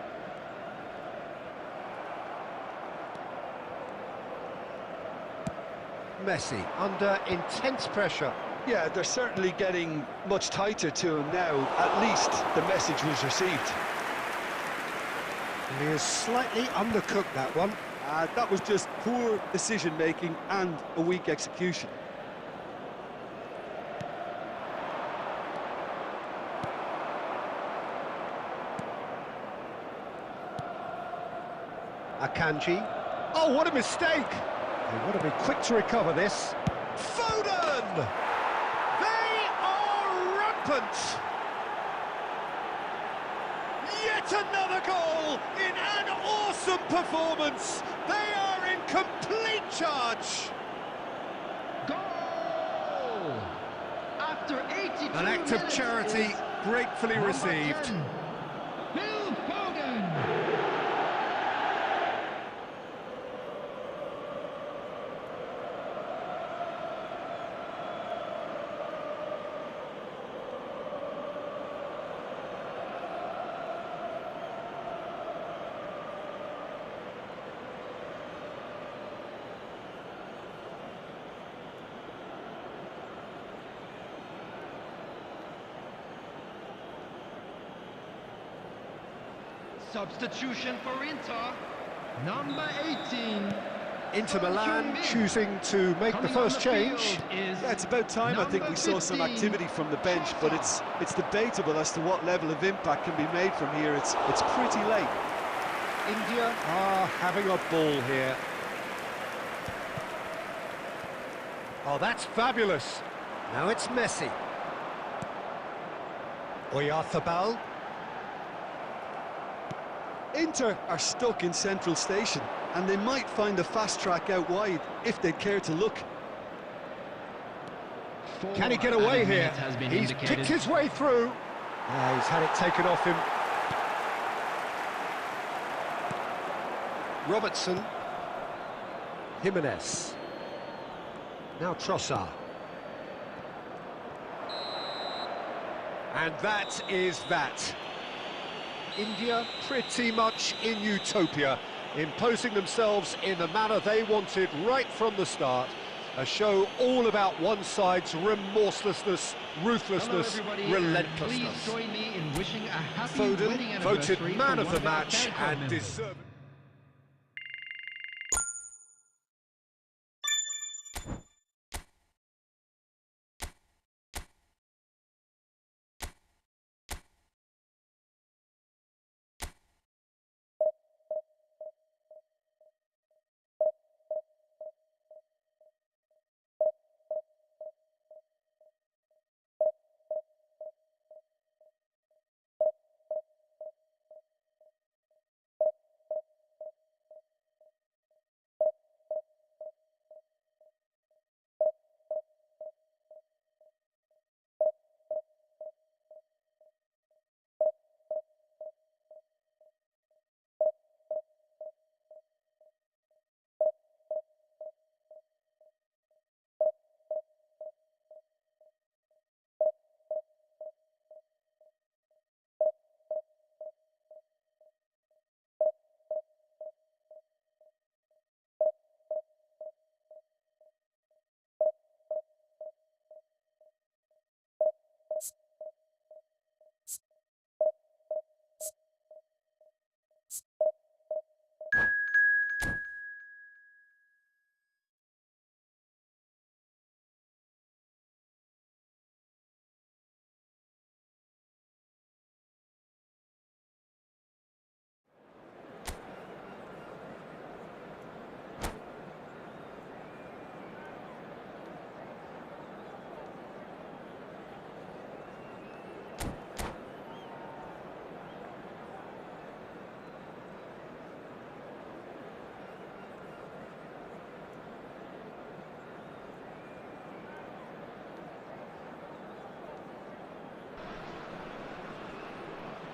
Messi under intense pressure. Yeah, they're certainly getting much tighter to him now. At least the message was received. He is slightly undercooked, that one. That was just poor decision-making and a weak execution. Akanji. Oh, what a mistake! They want to be quick to recover this. Foden! They are rampant! Yet another goal in an awesome performance! They are in complete charge! Goal! After 82 An act of charity gratefully received. 10, Phil Foden! Substitution for Inter, number 18. Inter Milan choosing to make the first change. Yeah, it's about time I think we saw some activity from the bench, but it's debatable as to what level of impact can be made from here. It's pretty late. India are having a ball here. Oh, that's fabulous. Now it's Messi. Oyarzabal. Inter are stuck in central station, and they might find a fast track out wide if they care to look. Can he get away here? He's picked his way through. He's had it taken off him. Robertson. Jimenez. Now Trossard. And that is that. India pretty much in utopia, imposing themselves in the manner they wanted right from the start. A show all about one side's remorselessness, ruthlessness, relentlessness. Please join me in wishing a happy Foden wedding voted anniversary man for of one the of our match fan club and members. deserved.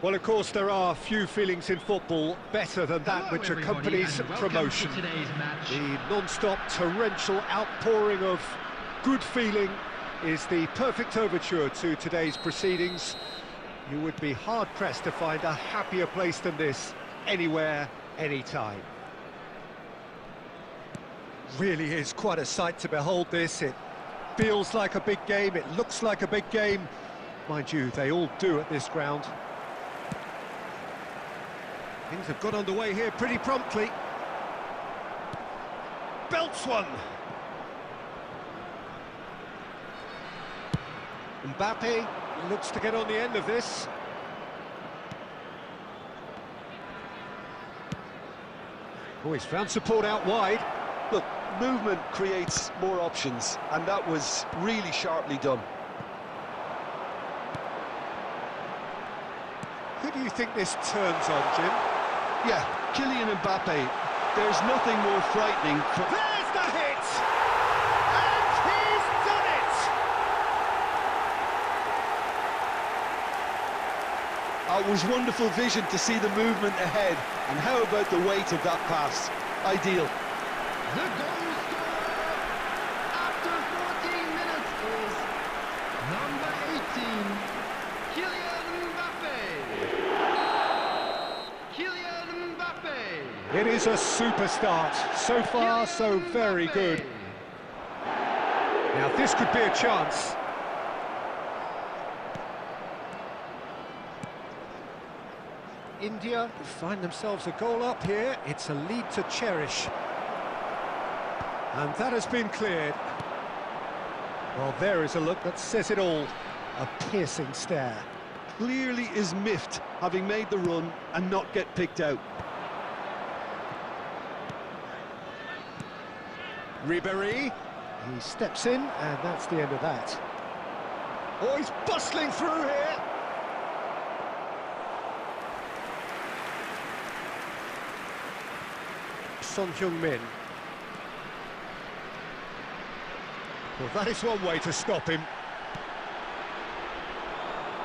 Well, of course, there are few feelings in football better than that which accompanies promotion. The non-stop torrential outpouring of good feeling is the perfect overture to today's proceedings. You would be hard-pressed to find a happier place than this, anywhere, anytime. Really is quite a sight to behold this. It feels like a big game, it looks like a big game. Mind you, they all do at this ground. Things have got underway here pretty promptly. Belts one. Mbappe looks to get on the end of this. Oh, he's found support out wide. Look, movement creates more options, and that was really sharply done. Who do you think this turns on, Jim? Yeah, Kylian Mbappe. There's nothing more frightening for... There's the hit! And he's done it! It was wonderful vision to see the movement ahead, and how about the weight of that pass? Ideal. The goal scorer after 14 minutes is number 18, Kylian Mbappe. Kylian Mbappe. It is a super start. So far, so very good. Now, this could be a chance. India find themselves a goal up here. It's a lead to cherish. And that has been cleared. Well, there is a look that says it all. A piercing stare. Clearly is miffed, having made the run and not get picked out. Ribéry. He steps in, and that's the end of that. Oh, he's bustling through here. Son Heung-min. Well, that is one way to stop him.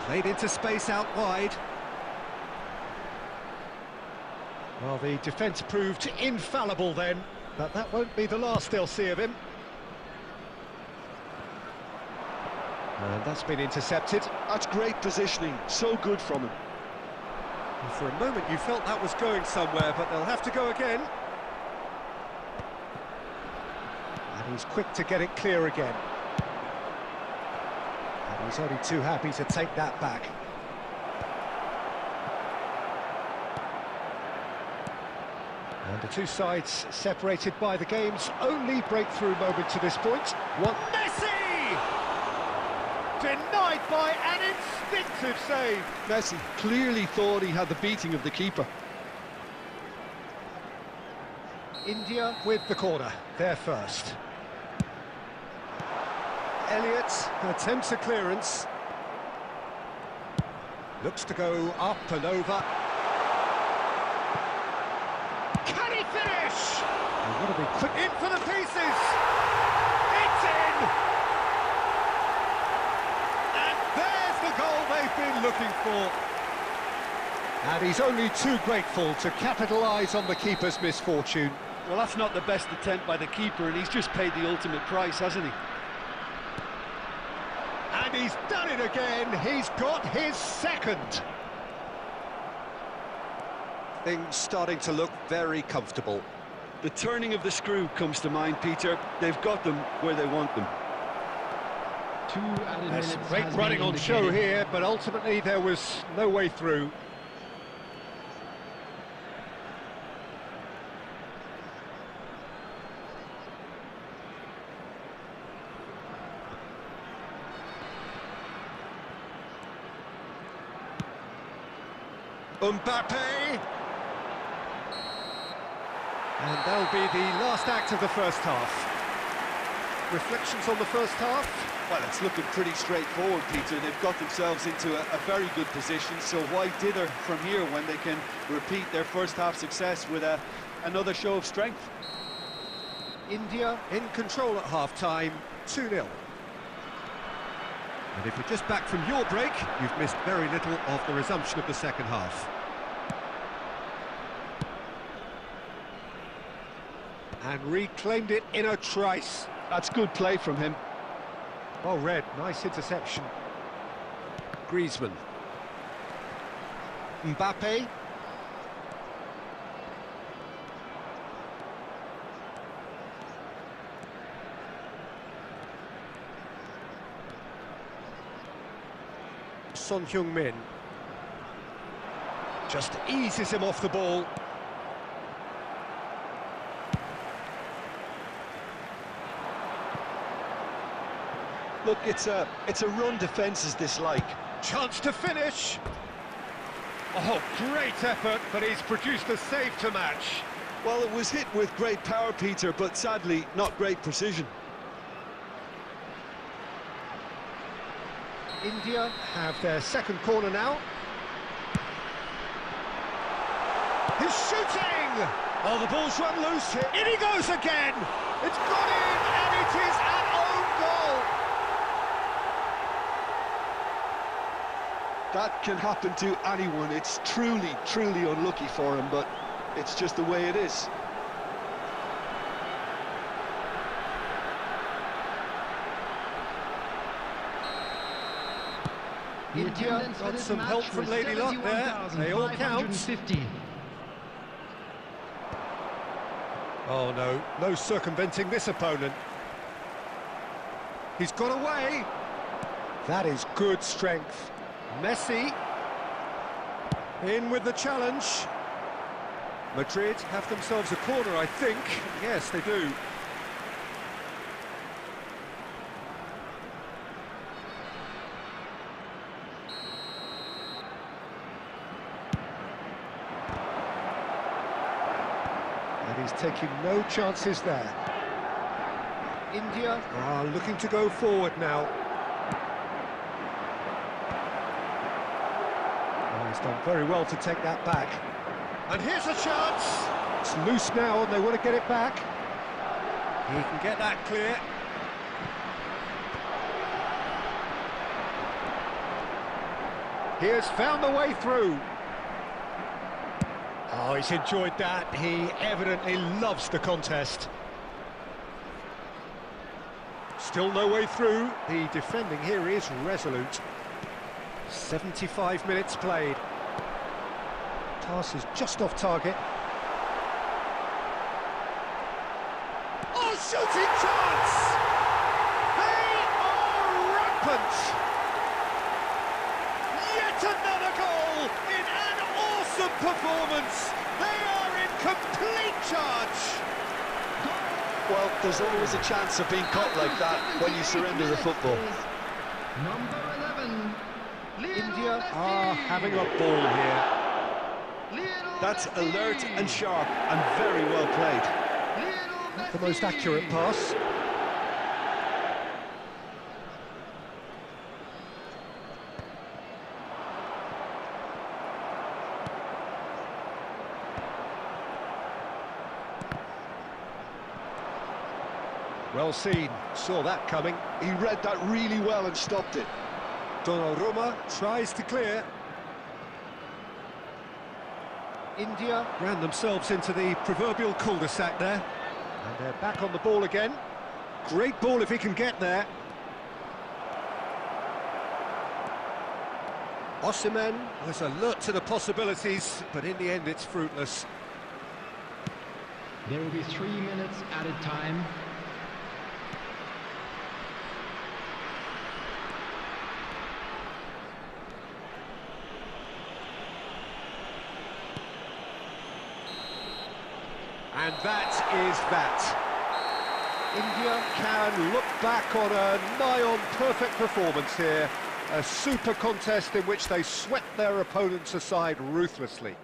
Played into space out wide. Well, the defence proved infallible then, but that won't be the last they'll see of him. And that's been intercepted. That's great positioning, so good from him. And for a moment you felt that was going somewhere, but they'll have to go again. And he's quick to get it clear again. And he's only too happy to take that back. And the two sides separated by the game's only breakthrough moment to this point. One Messi! Denied by an instinctive save. Messi clearly thought he had the beating of the keeper. India with the corner, they're first. Elliott attempts a clearance. Looks to go up and over. Can he finish? They've got to be quick in for the pieces. It's in! And there's the goal they've been looking for. And he's only too grateful to capitalise on the keeper's misfortune. Well, that's not the best attempt by the keeper, and he's just paid the ultimate price, hasn't he? And he's done it again. He's got his second. Things starting to look very comfortable. The turning of the screw comes to mind, Peter. They've got them where they want them. 2 added There's minutes some great has running been on show indicated. here, but ultimately there was no way through. Mbappe! And that'll be the last act of the first half. Reflections on the first half? Well, it's looking pretty straightforward, Peter. They've got themselves into a very good position, so why dither from here when they can repeat their first half success with another show of strength? India in control at half-time, 2-0. And if you're just back from your break, you've missed very little of the resumption of the second half. And reclaimed it in a trice. That's good play from him. Well read, nice interception. Griezmann. Mbappe. Son Heung-min. Just eases him off the ball. Look, it's a run defence is dislike. Chance to finish. Oh, great effort, but he's produced a save to match. Well, it was hit with great power, Peter, but sadly, not great precision. India have their second corner now. He's shooting! Oh, the ball's run loose here. In he goes again! It's gone in, and it is an own goal! That can happen to anyone. It's truly, truly unlucky for him, but it's just the way it is. India got some help from Lady Luck there. They all count. Oh no, no circumventing this opponent. He's got away. That is good strength. Messi in with the challenge. Madrid have themselves a corner, I think. Yes, they do. And he's taking no chances there. India are looking to go forward now. Oh, he's done very well to take that back. And here's a chance. It's loose now and they want to get it back. He can get that clear. Here's found the way through. Oh, he's enjoyed that. He evidently loves the contest. Still no way through. The defending here is resolute. 75 minutes played. Pass is just off target. Oh, shooting chance! They are rampant! Yet another goal in an awesome performance! They are in complete charge! Well, there's always a chance of being caught like that when you surrender the football. Number 11, India are having a ball here. That's alert and sharp and very well played. Not the most accurate pass. Well seen, saw that coming. He read that really well and stopped it. Donnarumma tries to clear. India ran themselves into the proverbial cul-de-sac there. And they're back on the ball again. Great ball if he can get there. Osimhen was alert to the possibilities, but in the end it's fruitless. There will be 3 minutes added time. And that is that. India can look back on a nigh-on perfect performance here. A super contest in which they swept their opponents aside ruthlessly.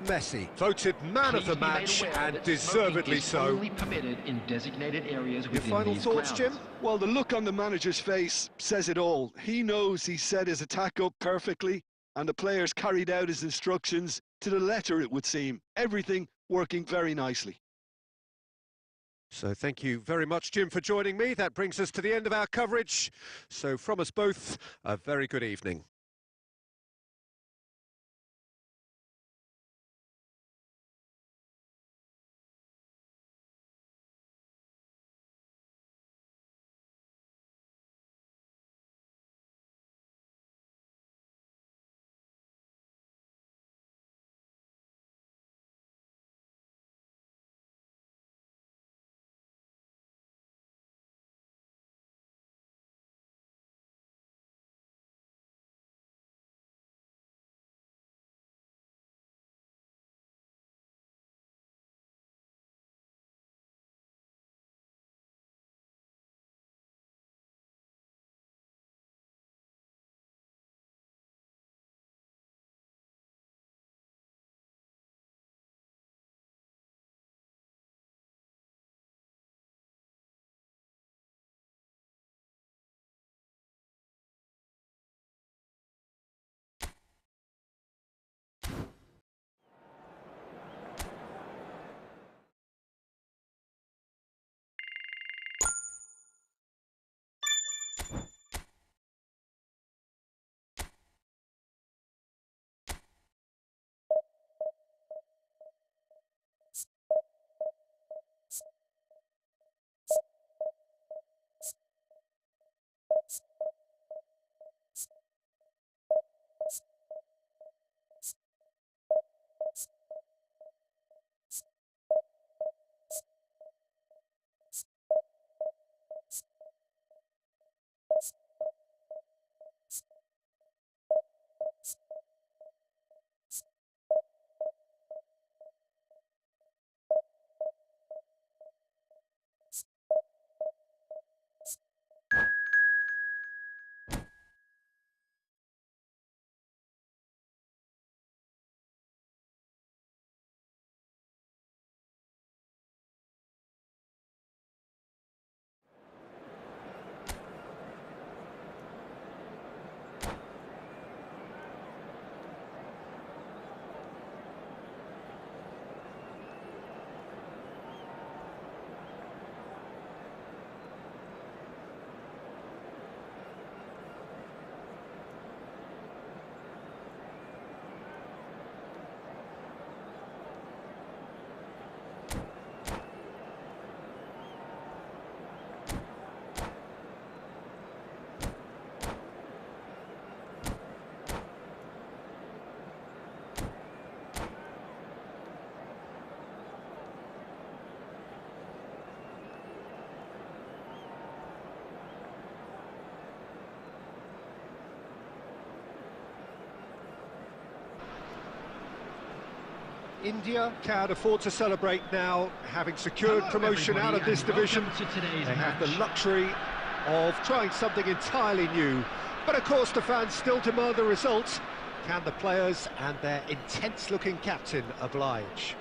Messi voted man of the match, and deservedly so. Only permitted in designated areas. Your final thoughts, Jim? Well, the look on the manager's face says it all. He knows he set his attack up perfectly, and the players carried out his instructions to the letter, it would seem. Everything working very nicely. So thank you very much, Jim, for joining me. That brings us to the end of our coverage. So from us both, a very good evening. India can afford to celebrate now, having secured promotion out of this division. They have the luxury of trying something entirely new. But of course the fans still demand the results. Can the players and their intense-looking captain oblige?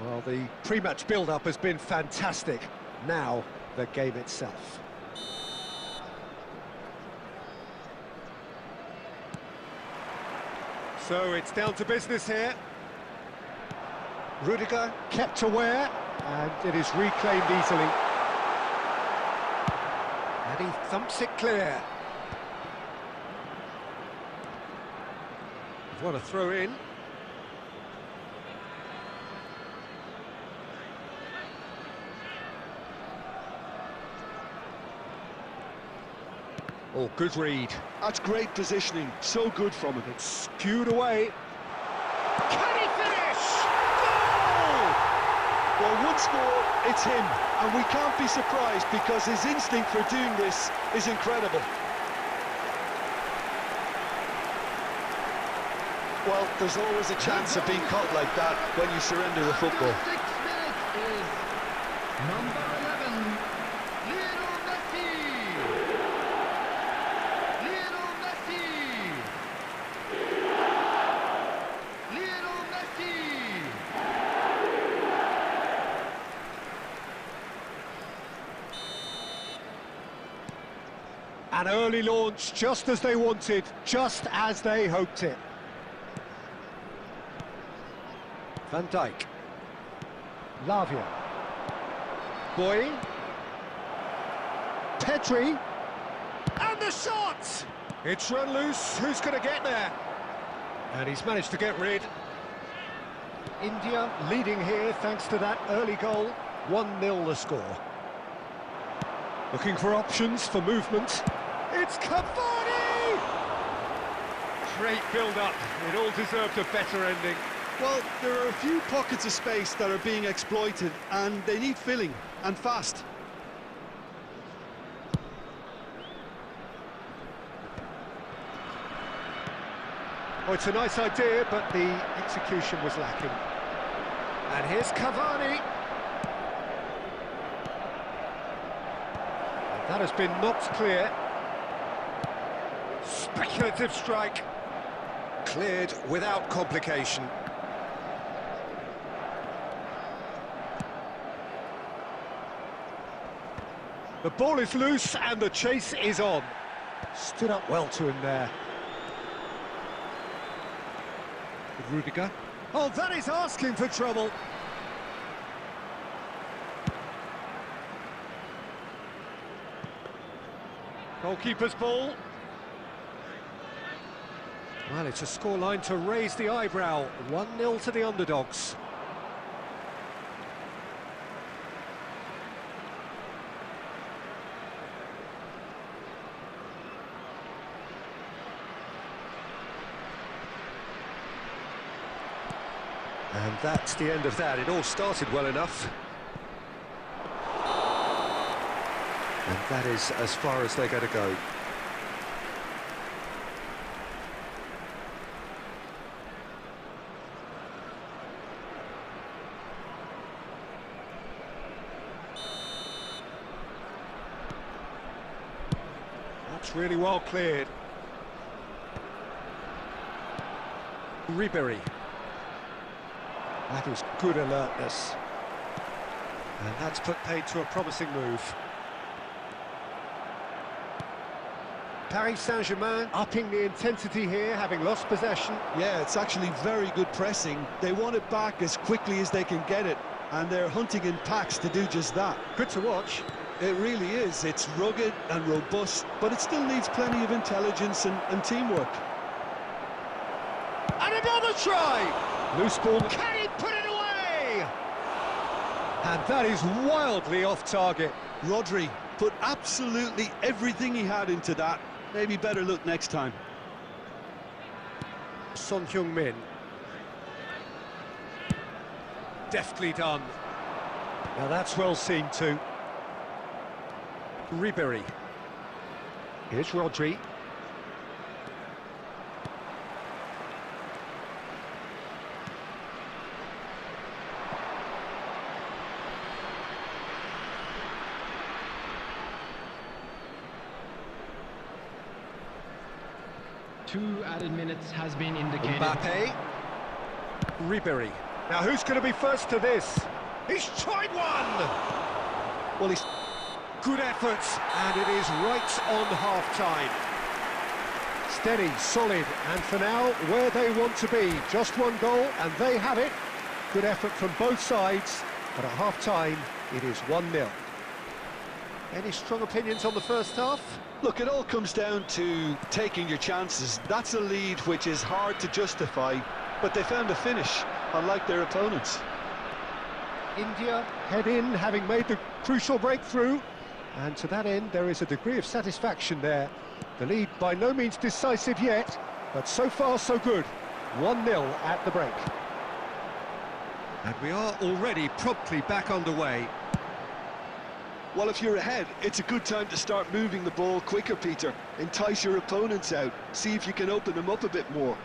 Well, the pre-match build-up has been fantastic. Now, the game itself. So it's down to business here. Rudiger kept aware, and it is reclaimed easily. And he thumps it clear. What a throw in. Oh, good read. That's great positioning, so good from him. It's skewed away. Can he finish? Goal! Well, once more, it's him, and we can't be surprised because his instinct for doing this is incredible. Well, there's always a chance of being caught like that when you surrender the football. 6 minutes is number 11, Lionel Messi. Lionel Messi. Lionel Messi. An early launch, just as they wanted, just as they hoped it. Van Dijk. Lavia. Boy. Petri. And the shot! It's run loose. Who's going to get there? And he's managed to get rid. India leading here thanks to that early goal. 1-0 the score. Looking for options for movement. It's Cavani! Great build-up. It all deserved a better ending. Well, there are a few pockets of space that are being exploited, and they need filling, and fast. Oh, it's a nice idea, but the execution was lacking. And here's Cavani. And that has been knocked clear. Speculative strike. Cleared without complication. The ball is loose and the chase is on. Stood up well to him there. Rudiger. Oh, that is asking for trouble. Goalkeeper's ball. Well, it's a scoreline to raise the eyebrow. 1-0 to the underdogs. And that's the end of that. It all started well enough. And that is as far as they're going to go. That's really well cleared. Ribery. That is good alertness. And that's put paid to a promising move. Paris Saint-Germain upping the intensity here, having lost possession. Yeah, it's actually very good pressing. They want it back as quickly as they can get it, and they're hunting in packs to do just that. Good to watch. It really is. It's rugged and robust, but it still needs plenty of intelligence and teamwork. And another try! Loose ball. Can he put it away? And that is wildly off target. Rodri put absolutely everything he had into that. Maybe better look next time. Son Heung-min. Deftly done. Now that's well seen too. Ribery. Here's Rodri. 2 added minutes has been indicated. Mbappe. Ribery. Now who's going to be first to this? He's tried one! Well, he's... Good efforts, and it is right on half-time. Steady, solid, and for now, where they want to be. Just one goal, and they have it. Good effort from both sides, but at half-time, it is 1-0. Any strong opinions on the first half? Look, it all comes down to taking your chances. That's a lead which is hard to justify, but they found a finish, unlike their opponents. India head in, having made the crucial breakthrough, and to that end, there is a degree of satisfaction there. The lead by no means decisive yet, but so far so good. 1-0 at the break. And we are already promptly back underway. Well, if you're ahead, it's a good time to start moving the ball quicker, Peter. Entice your opponents out, see if you can open them up a bit more.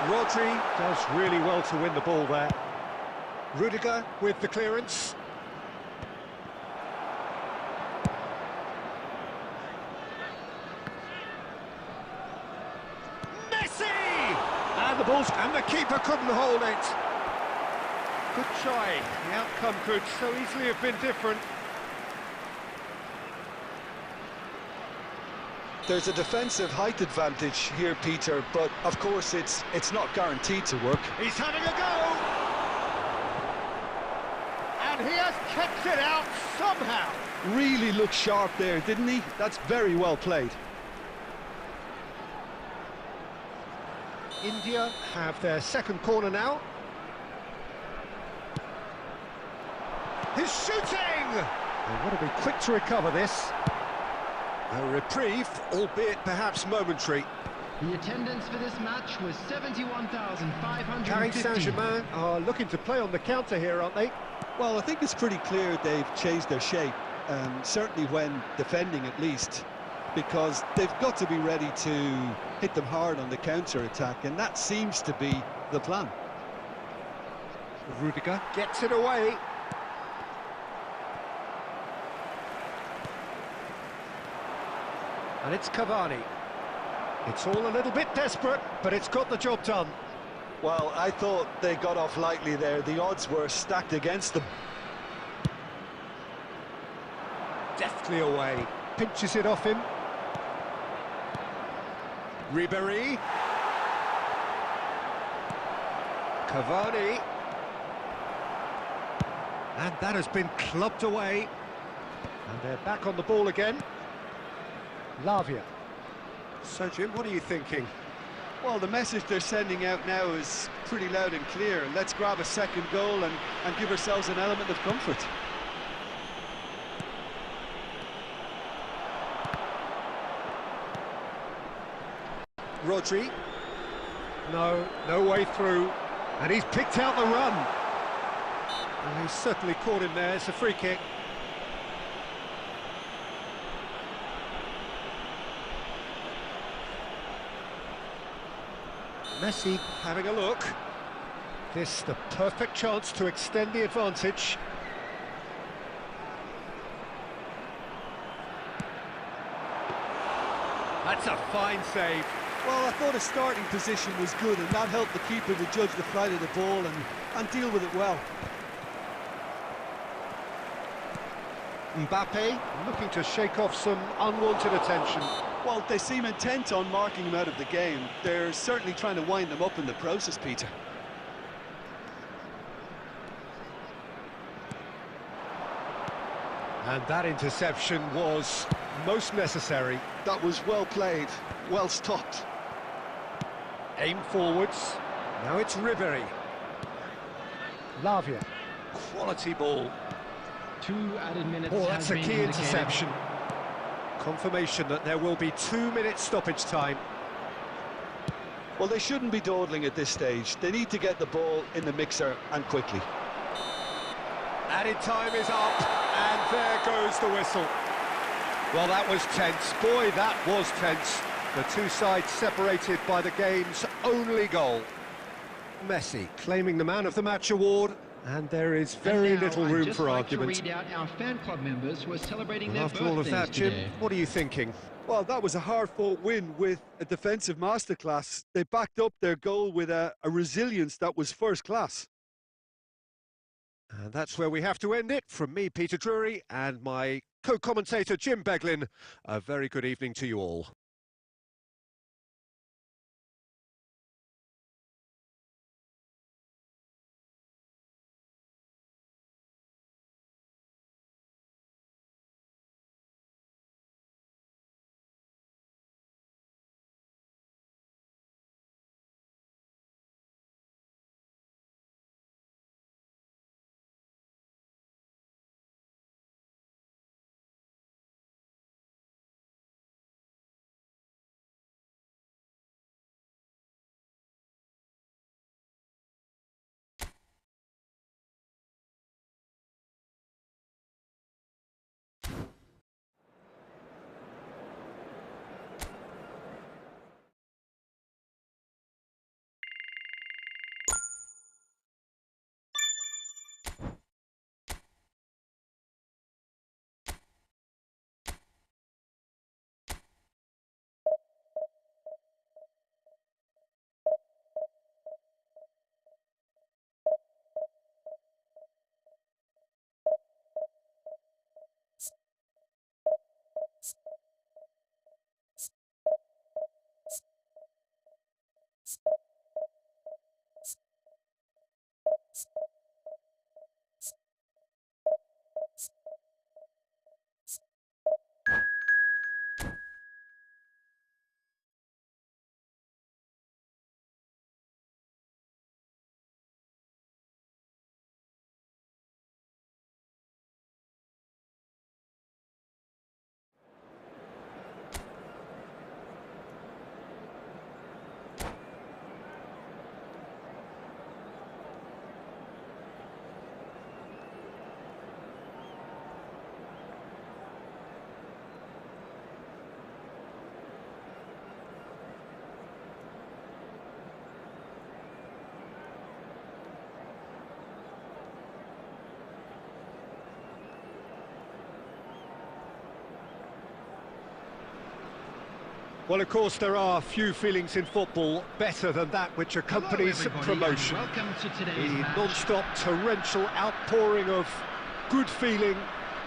Rodri does really well to win the ball there. Rudiger with the clearance. Messi! And the ball's... and the keeper couldn't hold it. Good try. The outcome could so easily have been different. There's a defensive height advantage here, Peter, but of course it's not guaranteed to work. He's having a go! And he has kept it out somehow. Really looked sharp there, didn't he? That's very well played. India have their second corner now. He's shooting! They want to be quick to recover this. A reprieve, albeit perhaps momentary. The attendance for this match was 71,550. Paris Saint-Germain are looking to play on the counter here, aren't they? Well, I think it's pretty clear they've changed their shape, certainly when defending at least, because they've got to be ready to hit them hard on the counter-attack, and that seems to be the plan. Rudiger gets it away. And it's Cavani. It's all a little bit desperate, but it's got the job done. Well, I thought they got off lightly there. The odds were stacked against them. Deftly away. Pinches it off him. Ribery. Cavani. And that has been clubbed away. And they're back on the ball again. Lavia. So, Jim, what are you thinking? Well, the message they're sending out now is pretty loud and clear. Let's grab a second goal and give ourselves an element of comfort. Rodri. No way through. And he's picked out the run. Well, he's certainly caught him there. It's a free kick. Messi having a look. This the perfect chance to extend the advantage. That's a fine save. Well, I thought his starting position was good, and that helped the keeper to judge the flight of the ball and deal with it well. Mbappe looking to shake off some unwanted attention. Well, they seem intent on marking him out of the game. They're certainly trying to wind him up in the process, Peter. And that interception was most necessary. That was well played, well stopped. Aim forwards. Now it's Ribery. Lavia. Quality ball. 2 added minutes. Oh, that's a key interception. Confirmation that there will be 2 minutes stoppage time. Well, they shouldn't be dawdling at this stage. They need to get the ball in the mixer, and quickly. Added time is up, and there goes the whistle. Well, that was tense. Boy, that was tense. The two sides separated by the game's only goal. Messi claiming the Man of the Match award, And there is very little room for argument. I'd just like to read out our fan club members who are celebrating their After all of that, Jim, today. what are you thinking? Well, that was a hard-fought win with a defensive masterclass. They backed up their goal with a resilience that was first class. And that's where we have to end it. From me, Peter Drury, and my co-commentator, Jim Beglin, a very good evening to you all. Well, of course, there are few feelings in football better than that which accompanies promotion. Welcome to today's The match. non-stop torrential outpouring of good feeling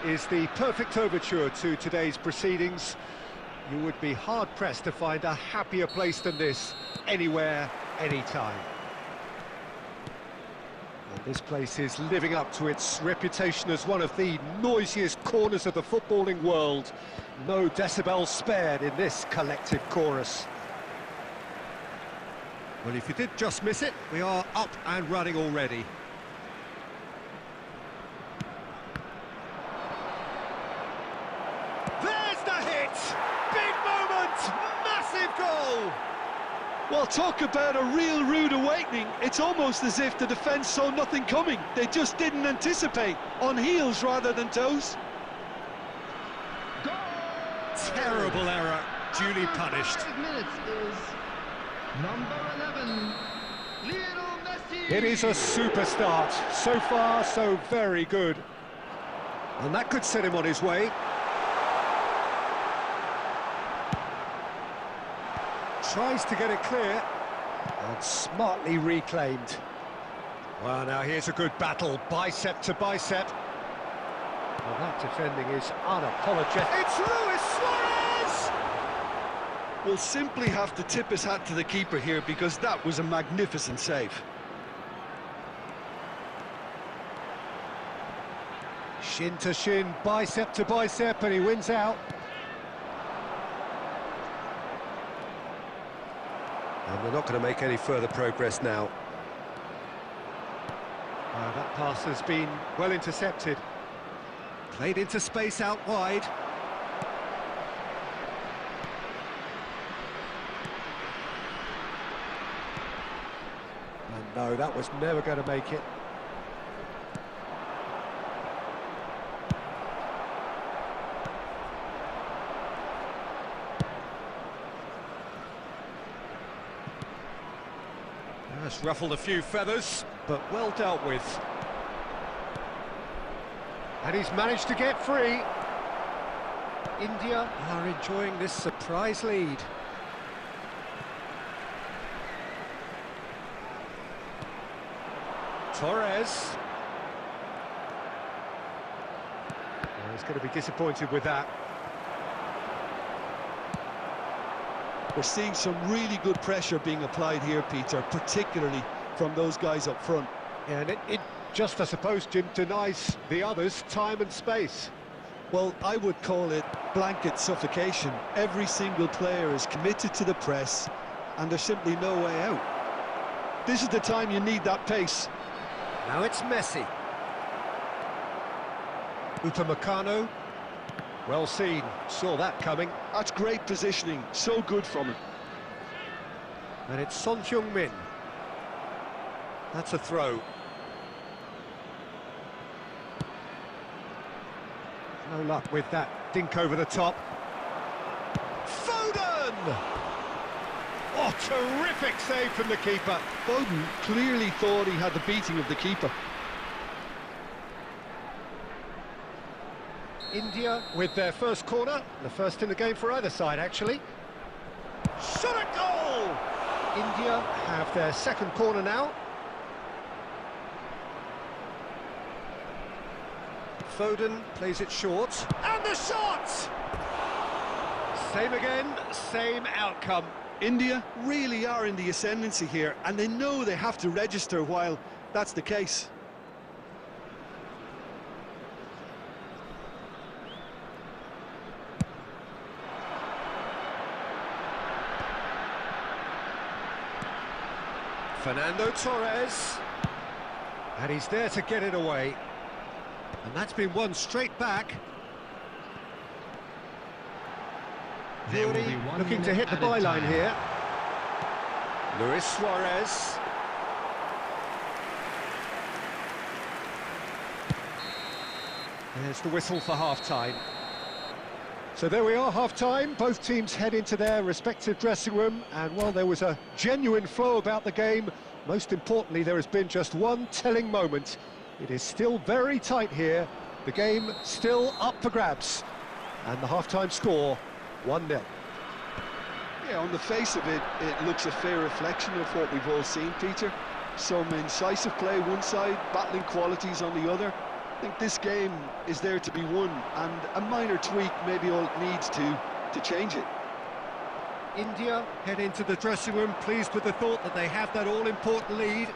is the perfect overture to today's proceedings. You would be hard-pressed to find a happier place than this, anywhere, anytime. And this place is living up to its reputation as one of the noisiest corners of the footballing world. No decibels spared in this collective chorus. Well, if you did just miss it, we are up and running already. There's the hit! Big moment! Massive goal! Well, talk about a real rude awakening. It's almost as if the defence saw nothing coming. They just didn't anticipate, on heels rather than toes. Terrible error, duly punished. 5 minutes is number 11, Lionel Messi. It is a super start. So far, so very good. And that could set him on his way. Tries to get it clear, and smartly reclaimed. Well, now here's a good battle, bicep to bicep. Well, that defending is unapologetic. It's Luis Suarez! Will simply have to tip his hat to the keeper here because that was a magnificent save. Shin to shin, bicep to bicep, and he wins out. And they're not going to make any further progress now. That pass has been well intercepted. Played into space out wide. And no, that was never going to make it. That's ruffled a few feathers, but well dealt with. And he's managed to get free. India are enjoying this surprise lead. Torres. Oh, he's going to be disappointed with that. We're seeing some really good pressure being applied here, Peter, particularly from those guys up front. Yeah, and it just, I suppose, Jim, denies the others time and space. Well, I would call it blanket suffocation. Every single player is committed to the press, and there's simply no way out. This is the time you need that pace. Now it's Messi. Upamecano. Well seen, saw that coming. That's great positioning, so good from him. And it's Son Heung-min. That's a throw. No luck with that dink over the top. Foden! Oh, terrific save from the keeper. Foden clearly thought he had the beating of the keeper. India with their first corner, the first in the game for either side, actually. Shot a goal! India have their second corner now. Foden plays it short, and the shot! Same again, same outcome. India really are in the ascendancy here, and they know they have to register while that's the case. Fernando Torres, and he's there to get it away, and that's been won straight back. Fury looking to hit the byline here. Luis Suarez. There's the whistle for half-time. So there we are, half-time. Both teams head into their respective dressing room, and while there was a genuine flow about the game, most importantly, there has been just one telling moment. It is still very tight here. The game still up for grabs, and the half-time score 1-0. Yeah, on the face of it, it looks a fair reflection of what we've all seen, Peter. Some incisive play one side, battling qualities on the other. I think this game is there to be won, and a minor tweak maybe all it needs to change it. India head into the dressing room pleased with the thought that they have that all-important lead.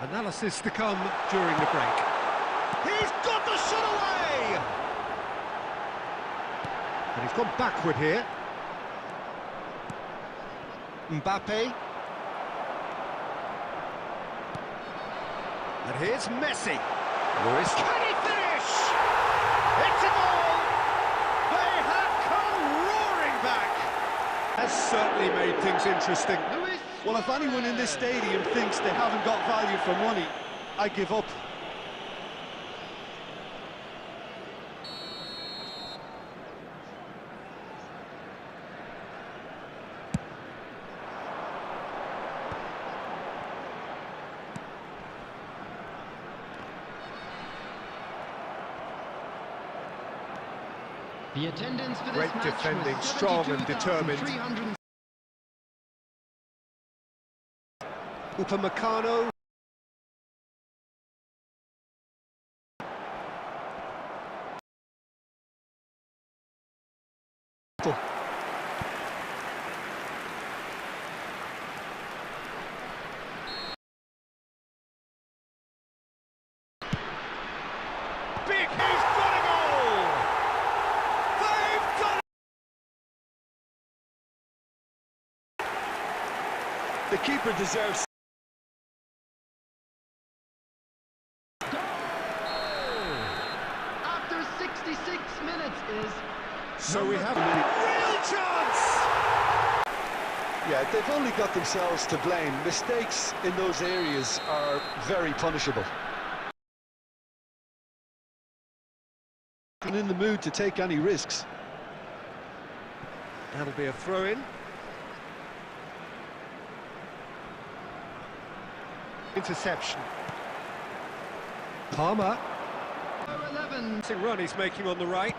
Analysis to come during the break. He's got the shot away! And he's gone backward here. Mbappe. And here's Messi. Luis, can he finish? It's a goal! They have come roaring back! Has certainly made things interesting. Well, if anyone in this stadium thinks they haven't got value for money, I give up. The attendance for this Great match defending, was strong and determined. 72,300. Upamecano. Big, he's got a goal! They've got The keeper deserves... After 66 minutes is... So we have a real chance! Yeah, they've only got themselves to blame. Mistakes in those areas are very punishable. And in the mood to take any risks. That'll be a throw-in. Interception. Palmer. 11. Run he's making on the right.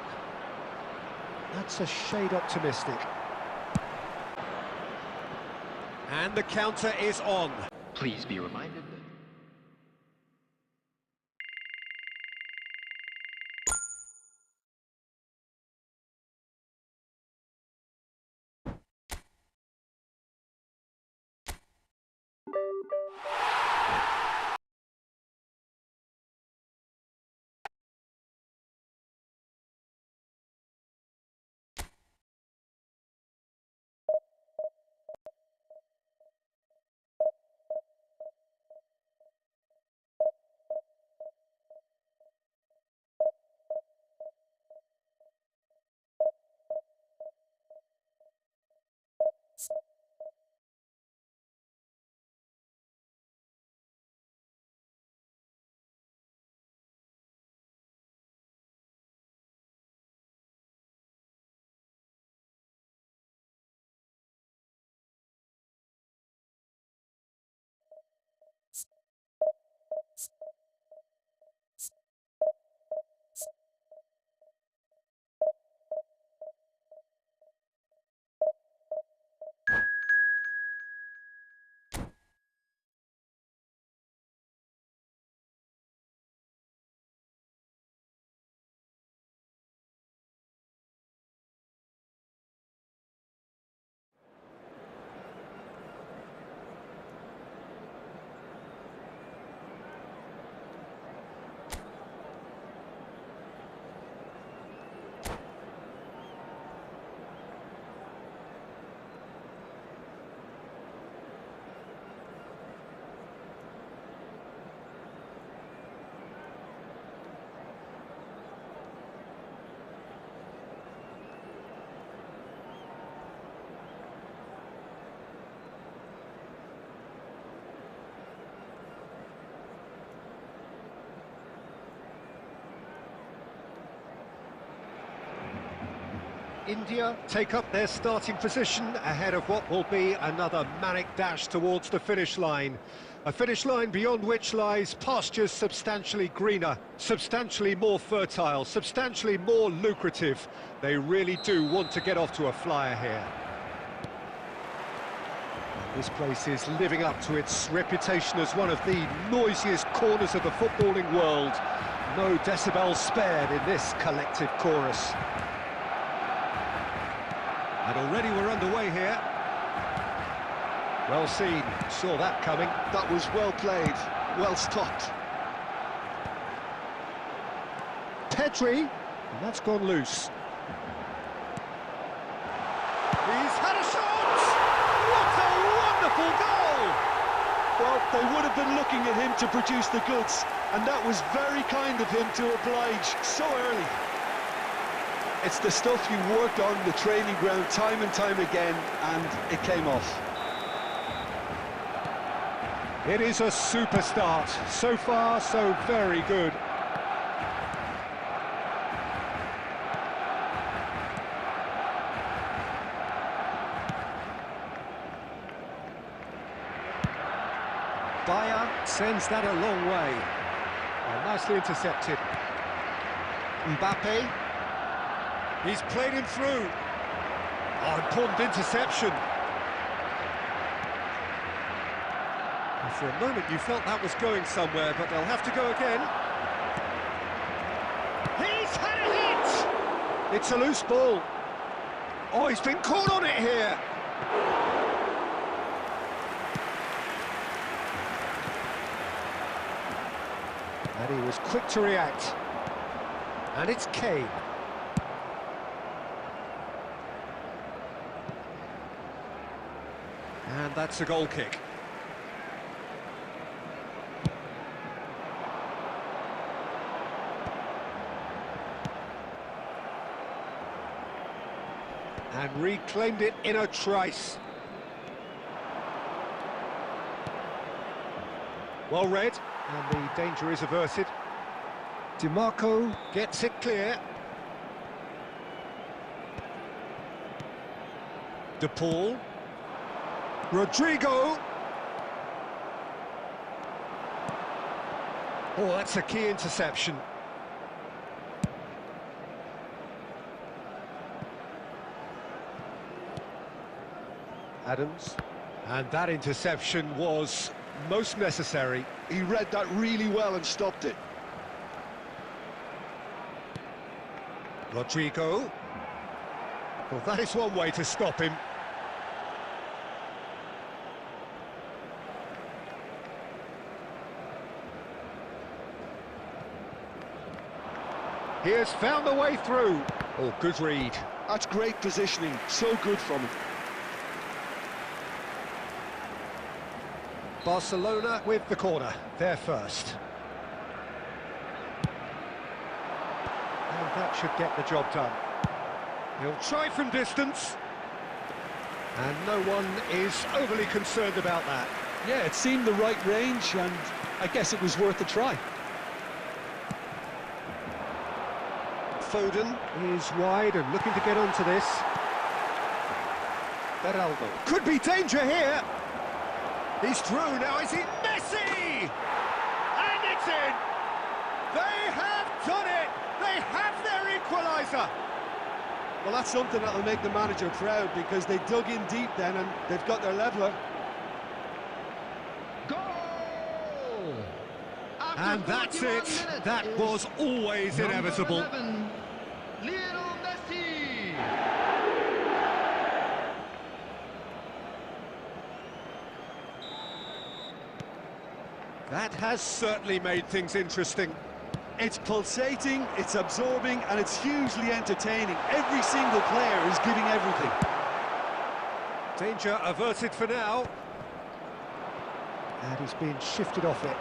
That's a shade optimistic. And the counter is on. Please be reminded that India take up their starting position ahead of what will be another manic dash towards the finish line. A finish line beyond which lies pastures substantially greener, substantially more fertile, substantially more lucrative. They really do want to get off to a flyer here. This place is living up to its reputation as one of the noisiest corners of the footballing world. No decibels spared in this collective chorus. And already we're underway here. Well seen, saw that coming. That was well played, well stopped. Petri, and that's gone loose. He's had a shot! What a wonderful goal! Well, they would have been looking at him to produce the goods, and that was very kind of him to oblige so early. It's the stuff you worked on the training ground time and time again, and it came off. It is a super start. So far, so very good. Bayer sends that a long way. Well, nicely intercepted. Mbappe. He's played him through. Oh, important interception. And for a moment you felt that was going somewhere, but they'll have to go again. He's had a hit! It's a loose ball. Oh, he's been caught on it here. And he was quick to react. And it's Kane. And that's a goal kick. And reclaimed it in a trice. Well read, and the danger is averted. DiMarco gets it clear. De Paul. Rodrigo. Oh, that's a key interception. Adams. And that interception was most necessary. He read that really well and stopped it. Rodrigo. Well, that is one way to stop him. He has found a way through. Oh, good read. That's great positioning, so good from him. Barcelona with the corner, they're first. And that should get the job done. He'll try from distance. And no one is overly concerned about that. Yeah, it seemed the right range, and I guess it was worth a try. Foden is wide and looking to get onto this. Beraldo. Could be danger here. He's through now, is he? Messi! And it's in! They have done it! They have their equaliser! Well, that's something that'll make the manager proud, because they dug in deep then and they've got their leveller. Goal! And that's it. That was always inevitable. 11, Lionel Messi! That has certainly made things interesting. It's pulsating, it's absorbing, and it's hugely entertaining. Every single player is giving everything. Danger averted for now. And he's been shifted off it.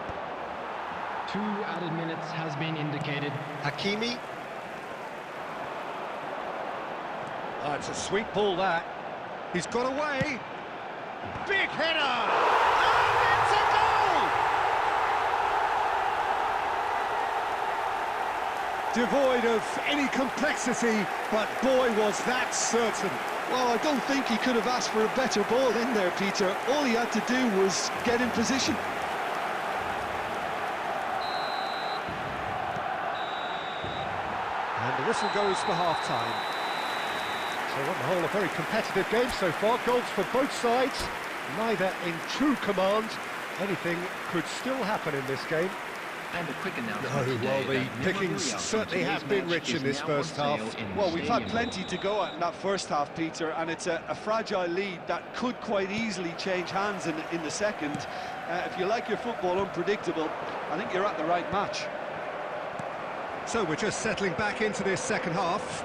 2 added minutes has been indicated. Hakimi. Oh, it's a sweet ball, that. He's got away. Big header! And it's a goal! Devoid of any complexity, but boy, was that certain. Well, I don't think he could have asked for a better ball in there, Peter. All he had to do was get in position. And the whistle goes for half-time. So on the whole, a very competitive game so far. Goals for both sides, neither in true command. Anything could still happen in this game. And a quick announcement Well, the today pickings certainly have been rich in this first half. Well, we've had plenty to go at in that first half, Peter, and it's a fragile lead that could quite easily change hands in the second. If you like your football unpredictable, I think you're at the right match. So we're just settling back into this second half.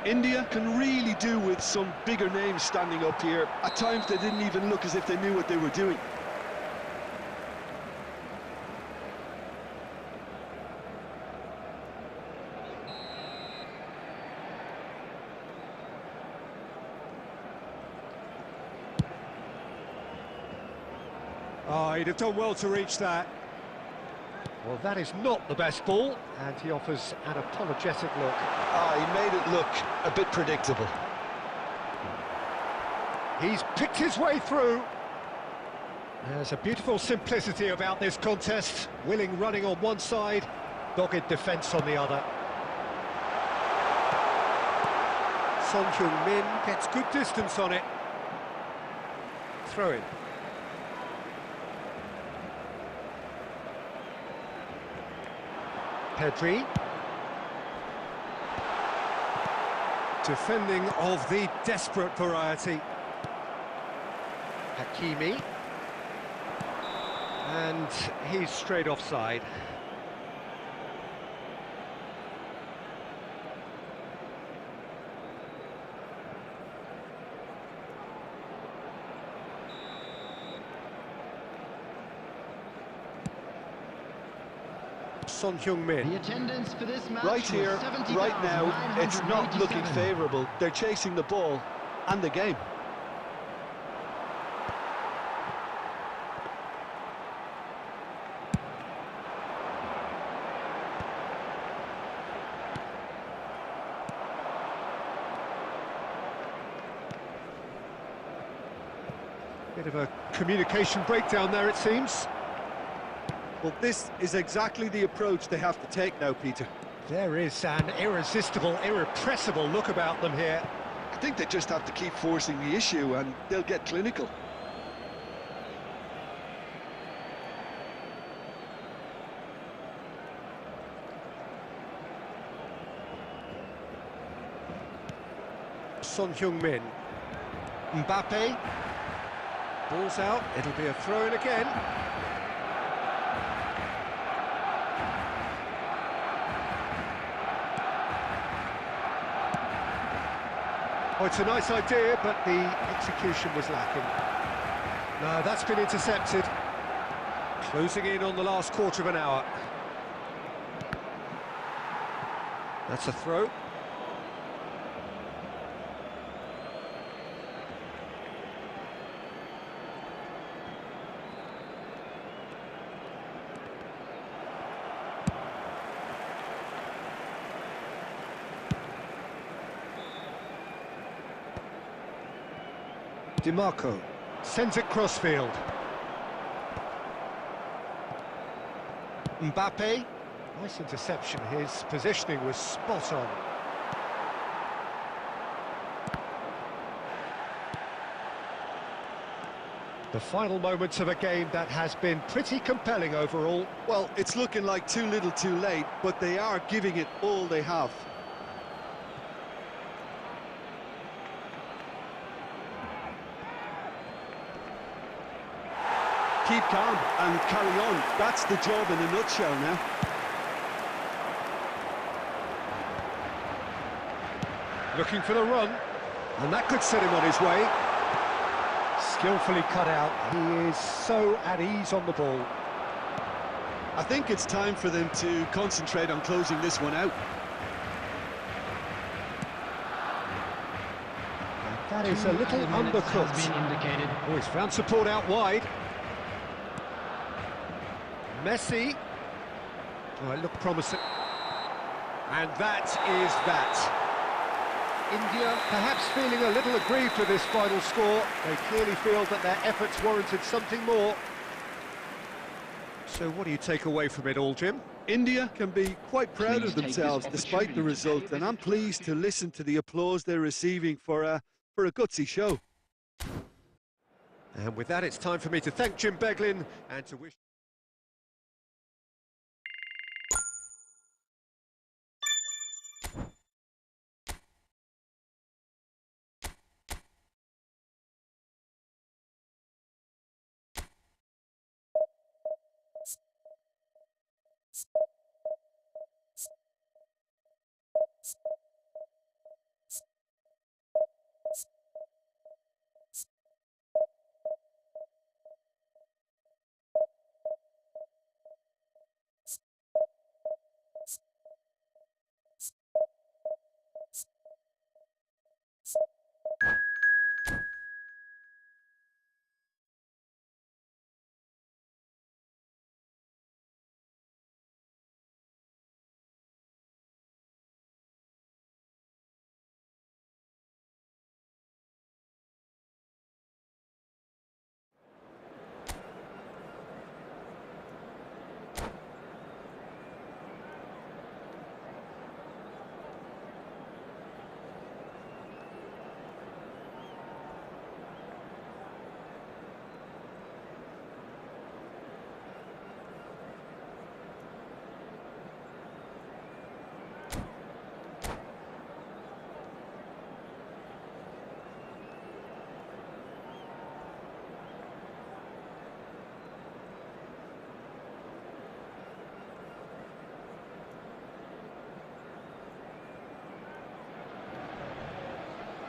India can really do with some bigger names standing up here. At times they didn't even look as if they knew what they were doing. Oh, he'd have done well to reach that. Well, that is not the best ball, and he offers an apologetic look. He made it look a bit predictable. He's picked his way through. There's a beautiful simplicity about this contest. Willing running on one side, dogged defence on the other. Son Heung-min gets good distance on it. Throw in. Pedri. Defending of the desperate variety. Hakimi. And he's straight offside. Son Heung-min. The attendance for this match Right here, right now, it's not looking favourable. They're chasing the ball and the game. Bit of a communication breakdown there, it seems. Well, this is exactly the approach they have to take now, Peter. There is an irresistible, irrepressible look about them here. I think they just have to keep forcing the issue and they'll get clinical. Son Heung-min. Mbappe. Ball's out, it'll be a throw-in again. Oh, it's a nice idea, but the execution was lacking. No, that's been intercepted. Closing in on the last quarter of an hour. That's a throw. DiMarco sends it crossfield. Mbappe, nice interception, his positioning was spot on. The final moments of a game that has been pretty compelling overall. Well, it's looking like too little too late, but they are giving it all they have. Keep calm and carry on. That's the job in a nutshell now. Looking for the run, and that could set him on his way. Skillfully cut out. He is so at ease on the ball. I think it's time for them to concentrate on closing this one out. That is a little undercooked. Oh, he's found support out wide. Messi. Oh, it looked promising. And that is that. India perhaps feeling a little aggrieved with this final score. They clearly feel that their efforts warranted something more. So what do you take away from it all, Jim? India can be quite proud of themselves despite the result, and I'm pleased to listen to the applause they're receiving for a gutsy show. And with that, it's time for me to thank Jim Beglin and to wish...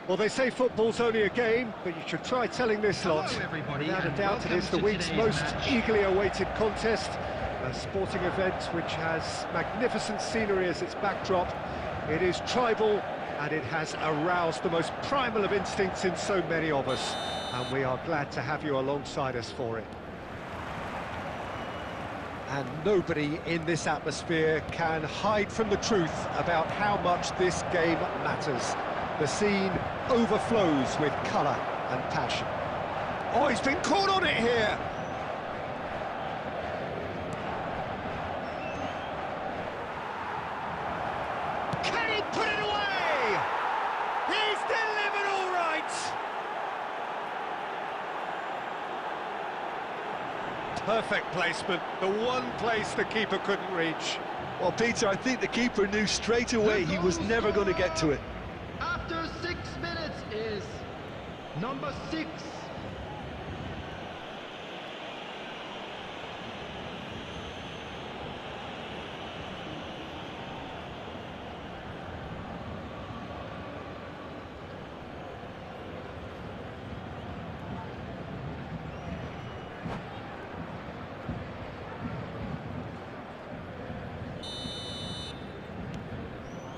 Well, they say football's only a game, but you should try telling this lot. Without a doubt, it is the week's most eagerly awaited contest, a sporting event which has magnificent scenery as its backdrop. It is tribal, and it has aroused the most primal of instincts in so many of us, and we are glad to have you alongside us for it. And nobody in this atmosphere can hide from the truth about how much this game matters. The scene overflows with colour and passion. Oh, he's been caught on it here! Can he put it away? He's delivered all right! Perfect placement, the one place the keeper couldn't reach. Well, Peter, I think the keeper knew straight away he was never going to get to it. After 6 minutes is number 6.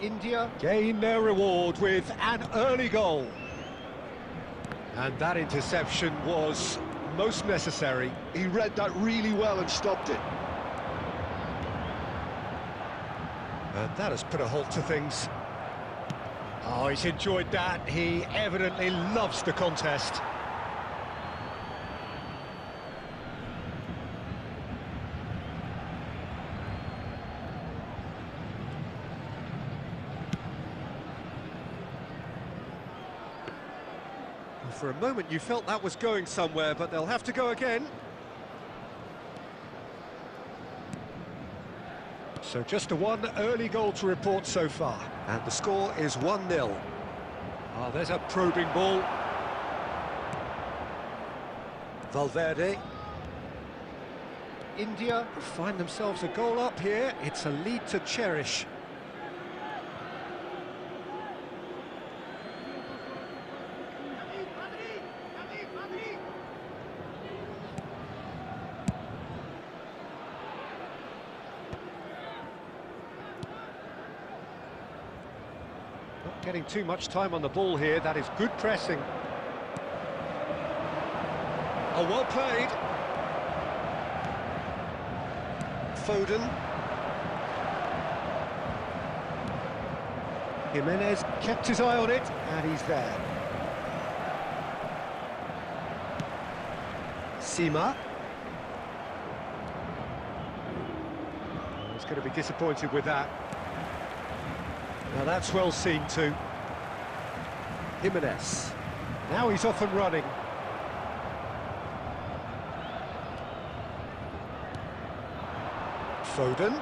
India gain their reward with an early goal. And that interception was most necessary. He read that really well and stopped it. And that has put a halt to things. Oh, he's enjoyed that. He evidently loves the contest. For a moment you felt that was going somewhere, but they'll have to go again. So just a one early goal to report so far, and the score is 1-0. Oh, there's a probing ball. Valverde. India find themselves a goal up here. It's a lead to cherish. Not getting too much time on the ball here. That is good pressing. Oh, well played. Foden. Jimenez kept his eye on it, and he's there. Sima. He's going to be disappointed with that. Now that's well seen too. Jimenez. Now he's off and running. Foden.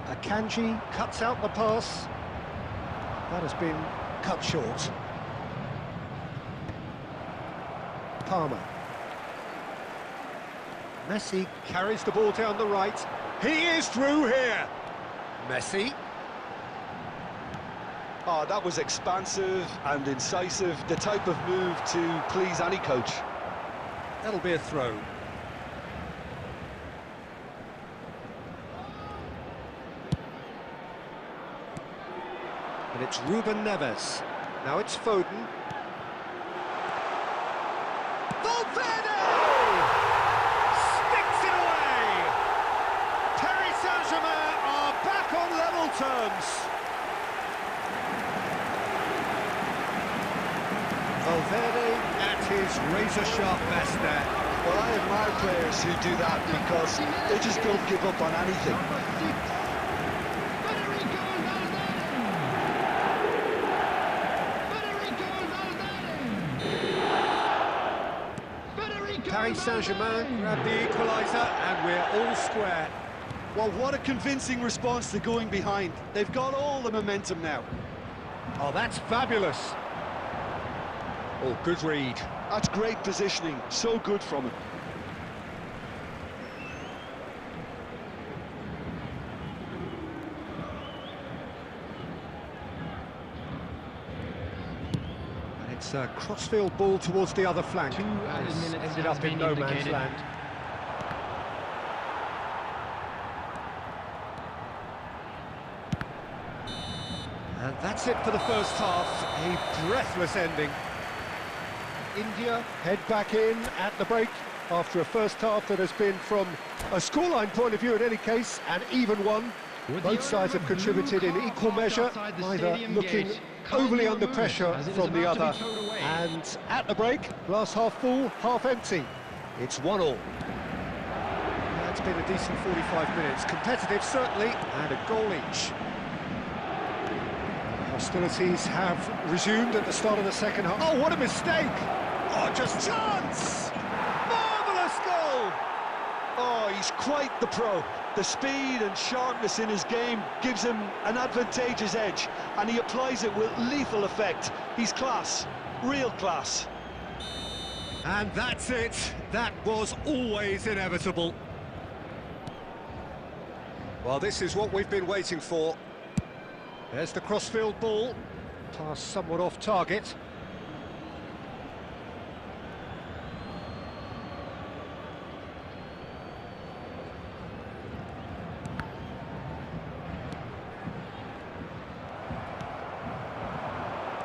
Akanji cuts out the pass. That has been cut short. Palmer. Messi carries the ball down the right. He is through here. Messi. Oh, that was expansive and incisive, the type of move to please any coach. That'll be a throw. And it's Ruben Neves. Now it's Foden. Valverde! Sticks it away! Paris Saint-Germain are back on level terms. Valverde at his razor-sharp best there. Well, I admire players who do that because they just don't give up on anything. Paris Saint-Germain grab the equaliser and we're all square. Well, what a convincing response to going behind. They've got all the momentum now. Oh, that's fabulous. Oh, good read. That's great positioning, so good from him. And it's a crossfield ball towards the other flank. 2 added minutes ended up in no man's land. And that's it for the first half. A breathless ending. India head back in at the break after a first half that has been, from a scoreline point of view in any case, an even one. Both sides have contributed in equal measure, neither looking overly under pressure from the other. And at the break, glass half full, half empty. It's 1-1. That's been a decent 45 minutes. Competitive, certainly, and a goal each. Hostilities have resumed at the start of the second half. Oh, what a mistake! Oh, just chance! Marvellous goal! Oh, he's quite the pro. The speed and sharpness in his game gives him an advantageous edge, and he applies it with lethal effect. He's class, real class. And that's it. That was always inevitable. Well, this is what we've been waiting for. There's the crossfield ball. Pass somewhat off target.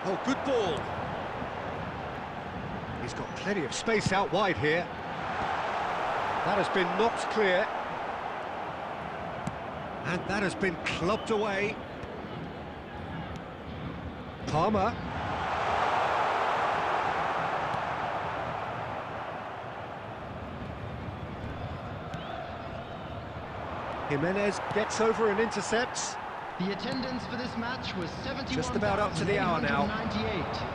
Oh, good ball. He's got plenty of space out wide here. That has been knocked clear. And that has been clubbed away. Palmer. Jimenez gets over and intercepts. The attendance for this match was 71. Just about up to the hour now.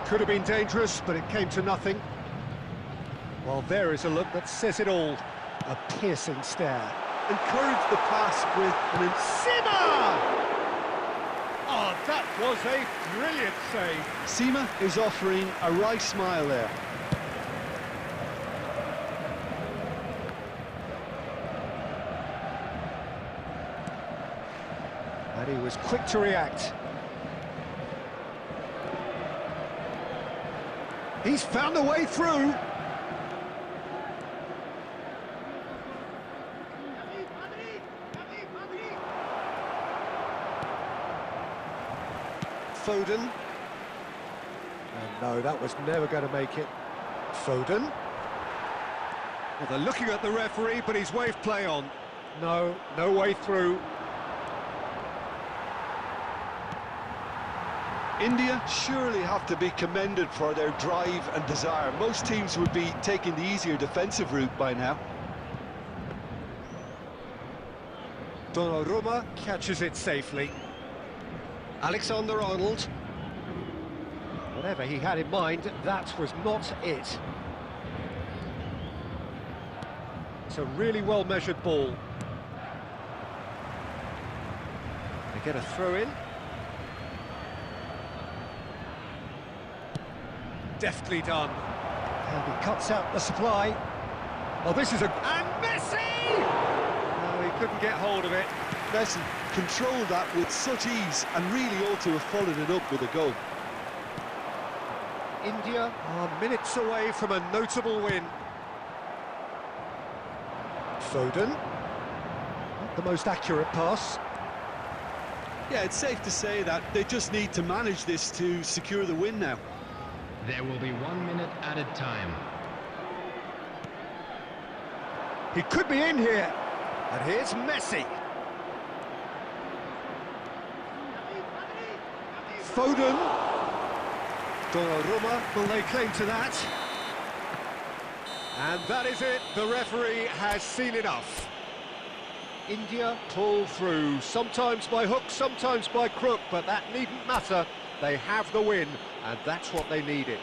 Could have been dangerous, but it came to nothing. Well, there is a look that says it all. A piercing stare. Encourage the pass with an Sima! Oh, that was a brilliant save. Sima is offering a wry smile there. And he was quick to react. He's found a way through. Foden. And no, that was never going to make it. Foden. Well, they're looking at the referee, but he's waved play on. No, no way through. India surely have to be commended for their drive and desire. Most teams would be taking the easier defensive route by now. Donnarumma catches it safely. Alexander-Arnold. Whatever he had in mind, that was not it. It's a really well-measured ball. They get a throw-in. Deftly done. And he cuts out the supply. Oh, this is a... And Messi! No, he couldn't get hold of it. Messi controlled that with such ease and really ought to have followed it up with a goal. India are minutes away from a notable win. Foden. Not the most accurate pass. Yeah, it's safe to say that they just need to manage this to secure the win now. There will be 1 minute added time. He could be in here. And here's Messi. Foden. Donnarumma will lay claim to that. And that is it. The referee has seen enough. India pull through, sometimes by hook, sometimes by crook, but that needn't matter. They have the win, and that's what they needed.